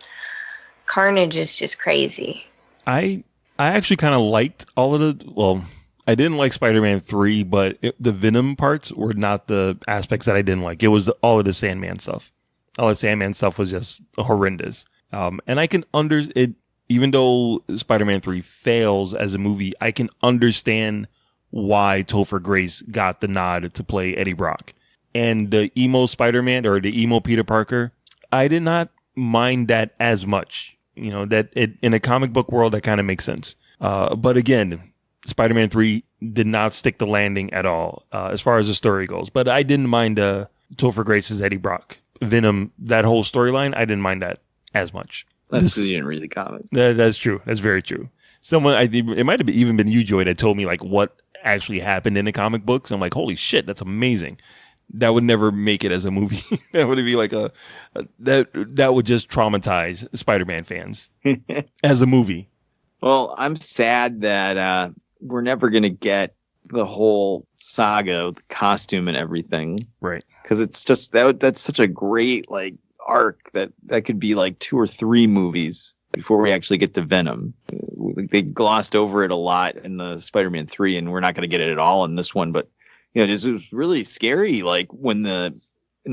Carnage is just crazy. I actually kind of liked all of the, well, I didn't like Spider-Man 3, but the Venom parts were not the aspects that I didn't like. It was all of the Sandman stuff. All the Sandman stuff was just horrendous. And I can it, even though Spider-Man 3 fails as a movie, I can understand why Topher Grace got the nod to play Eddie Brock. And the emo Spider-Man, or the emo Peter Parker, I did not mind that as much. That in a comic book world, that kind of makes sense. But again, Spider-Man 3 did not stick the landing at all as far as the story goes. But I didn't mind Topher Grace's Eddie Brock. Venom, that whole storyline, I didn't mind that as much. That's because you didn't read the comics. That's true. That's very true. It might have even been you, Joy, that told me like what actually happened in the comic books. I'm like, holy shit, that's amazing. That would never make it as a movie. That would be like that would just traumatize Spider-Man fans as a movie. Well, I'm sad that we're never going to get the whole saga, the costume and everything. Right. Because it's just that's such a great like arc that could be like 2 or 3 movies before we actually get to Venom. They glossed over it a lot in the Spider-Man 3, and we're not going to get it at all in this one. But it was really scary. Like in the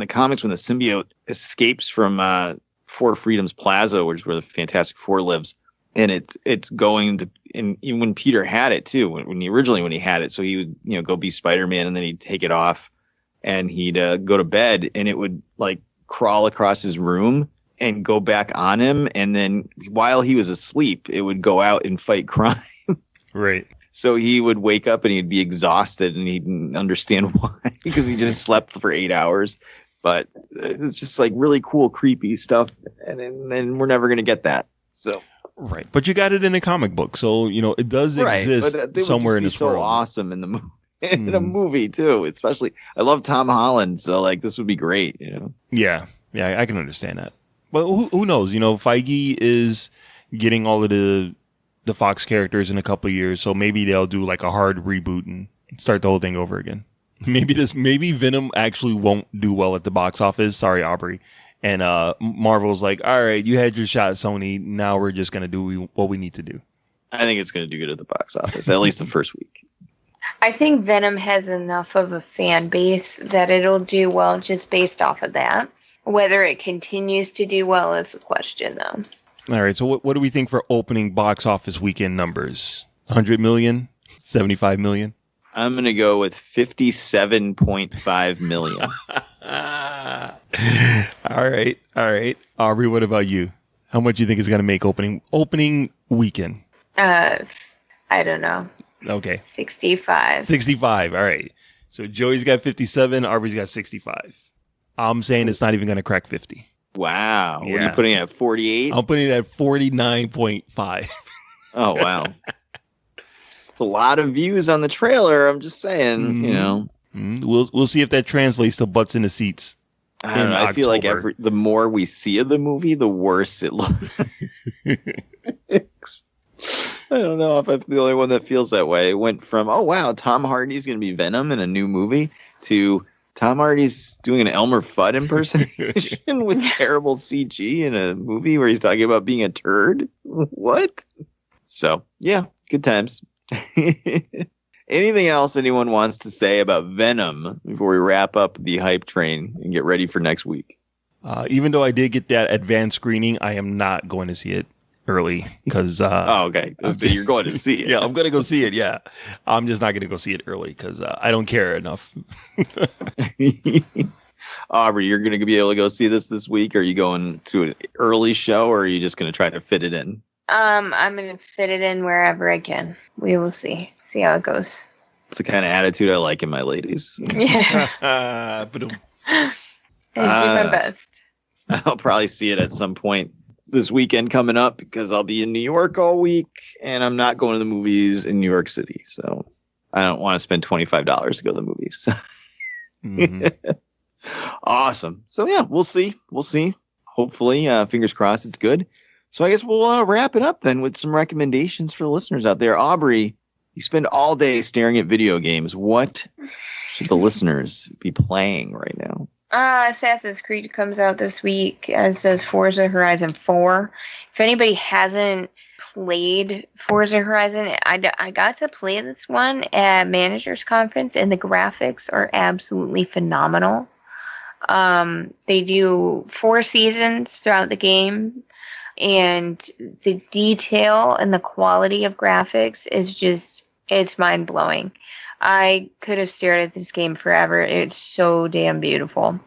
comics, when the symbiote escapes from Four Freedoms Plaza, which is where the Fantastic Four lives, and it's going to, and even when Peter had it too, when he had it, so he would go be Spider-Man, and then he'd take it off, and he'd go to bed, and it would like crawl across his room and go back on him, and then while he was asleep, it would go out and fight crime. Right. So he would wake up and he'd be exhausted, and he didn't understand why, because he just slept for 8 hours. But it's just like really cool, creepy stuff, and then we're never going to get that. So right, but you got it in a comic book, so it does exist somewhere in this world. So awesome in the movie. In a movie too, especially I love Tom Holland, so like this would be great. Yeah, I can understand that. But who knows? Feige is getting all of the Fox characters in a couple of years, so maybe they'll do like a hard reboot and start the whole thing over again. Maybe Venom actually won't do well at the box office. Sorry, Aubrey. And Marvel's like, all right, you had your shot, Sony. Now we're just gonna do what we need to do. I think it's gonna do good at the box office, at least the first week. I think Venom has enough of a fan base that it'll do well just based off of that. Whether it continues to do well is a question, though. All right, so what do we think for opening box office weekend numbers? 100 million? 75 million? I'm going to go with 57.5 million. All right. Aubrey, what about you? How much do you think is going to make opening weekend? I don't know. Okay. 65. 65. All right. So Joey's got 57. Aubrey's got 65. I'm saying it's not even going to crack 50. Wow. Yeah. What are you putting it at, 48? I'm putting it at 49.5. Oh, wow. It's a lot of views on the trailer. I'm just saying, We'll see if that translates to butts in the seats. I don't know. I feel like the more we see of the movie, the worse it looks. I don't know if I'm the only one that feels that way. It went from, oh, wow, Tom Hardy's going to be Venom in a new movie, to Tom Hardy's doing an Elmer Fudd impersonation with terrible CG in a movie where he's talking about being a turd. What? So, yeah, good times. Anything else anyone wants to say about Venom before we wrap up the hype train and get ready for next week? Even though I did get that advanced screening, I am not going to see it early because okay. So you're going to see it. Yeah, I'm going to go see it. Yeah, I'm just not going to go see it early because I don't care enough. Aubrey, you're going to be able to go see this week. Are you going to an early show, or are you just going to try to fit it in? I'm going to fit it in wherever I can. We will see how it goes. It's the kind of attitude I like in my ladies. Yeah. I do my best. I'll probably see it at some point this weekend coming up because I'll be in New York all week and I'm not going to the movies in New York City. So I don't want to spend $25 to go to the movies. Mm-hmm. Awesome. So yeah, we'll see. Hopefully, fingers crossed it's good. So I guess we'll wrap it up then with some recommendations for the listeners out there. Aubrey, you spend all day staring at video games. What should the listeners be playing right now? Assassin's Creed comes out this week, as does Forza Horizon 4. If anybody hasn't played Forza Horizon, I got to play this one at Managers Conference, and the graphics are absolutely phenomenal. They do 4 seasons throughout the game, and the detail and the quality of graphics is it's mind-blowing. I could have stared at this game forever. It's so damn beautiful.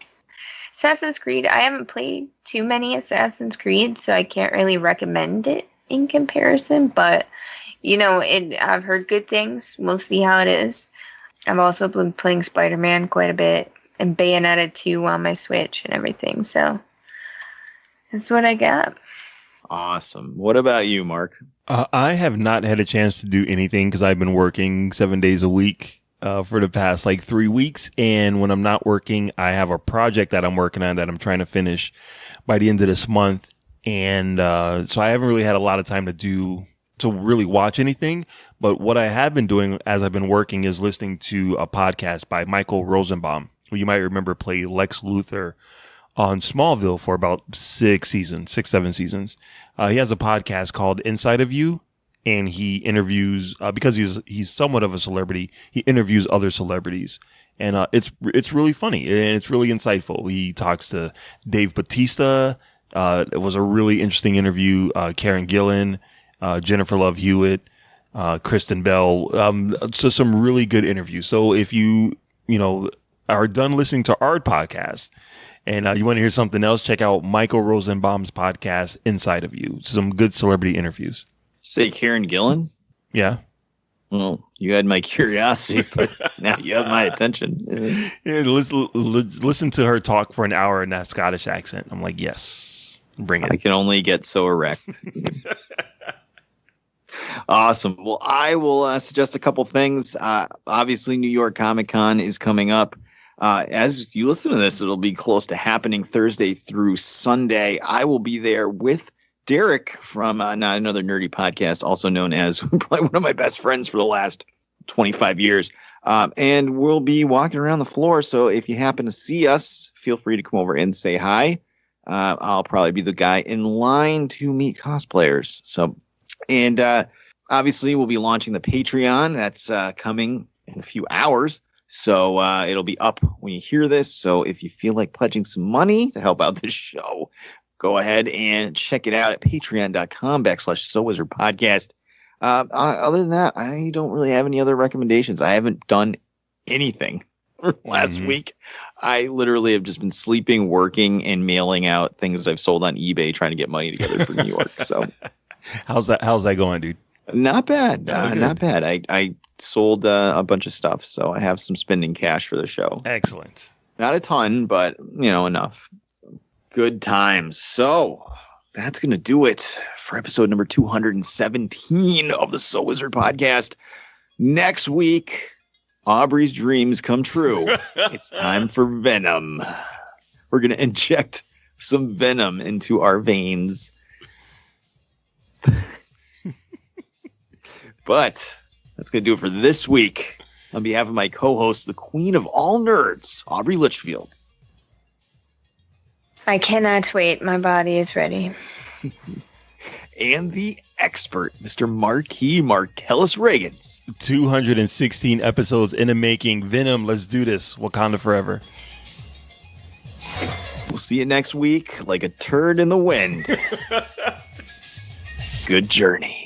Assassin's Creed, I haven't played too many Assassin's Creed, so I can't really recommend it in comparison, but, I've heard good things. We'll see how it is. I've also been playing Spider-Man quite a bit, and Bayonetta 2 on my Switch and everything, so that's what I got. Awesome. What about you, Mark? I have not had a chance to do anything because I've been working 7 days a week for the past 3 weeks. And when I'm not working, I have a project that I'm working on that I'm trying to finish by the end of this month. And so I haven't really had a lot of time to really watch anything. But what I have been doing as I've been working is listening to a podcast by Michael Rosenbaum, who you might remember played Lex Luthor on Smallville for about 6, 7 seasons. He has a podcast called Inside of You, and he interviews, because he's somewhat of a celebrity, he interviews other celebrities. And it's really funny, and it's really insightful. He talks to Dave Bautista. It was a really interesting interview. Karen Gillan, Jennifer Love Hewitt, Kristen Bell. So some really good interviews. So if you are done listening to our podcast, and you want to hear something else, check out Michael Rosenbaum's podcast, Inside of You. Some good celebrity interviews. Say Karen Gillan? Yeah. Well, you had my curiosity, but now you have my attention. Yeah, listen to her talk for an hour in that Scottish accent. I'm like, yes, bring it. I can only get so erect. Awesome. Well, I will suggest a couple things. Obviously, New York Comic Con is coming up. As you listen to this, it'll be close to happening Thursday through Sunday. I will be there with Derek from Not Another Nerdy Podcast, also known as probably one of my best friends for the last 25 years. And we'll be walking around the floor. So if you happen to see us, feel free to come over and say hi. I'll probably be the guy in line to meet cosplayers. So, and obviously we'll be launching the Patreon. That's coming in a few hours. So it'll be up when you hear this. So if you feel like pledging some money to help out this show, go ahead and check it out at patreon.com/SoWizardPodcast. Other than that, I don't really have any other recommendations. I haven't done anything last week. I literally have just been sleeping, working, and mailing out things I've sold on eBay, trying to get money together for New York. So how's that going, dude? Not bad. Not bad. I sold a bunch of stuff, so I have some spending cash for the show. Excellent. Not a ton, but enough. So, good times. So that's going to do it for episode number 217 of the So Wizard Podcast. Next week, Aubrey's dreams come true. It's time for Venom. We're going to inject some venom into our veins. But that's going to do it for this week. On behalf of my co-host, the queen of all nerds, Aubrey Litchfield. I cannot wait. My body is ready. And the expert, Mr. Marquis Marcellus Reagans. 216 episodes in the making. Venom, let's do this. Wakanda forever. We'll see you next week like a turd in the wind. good journey.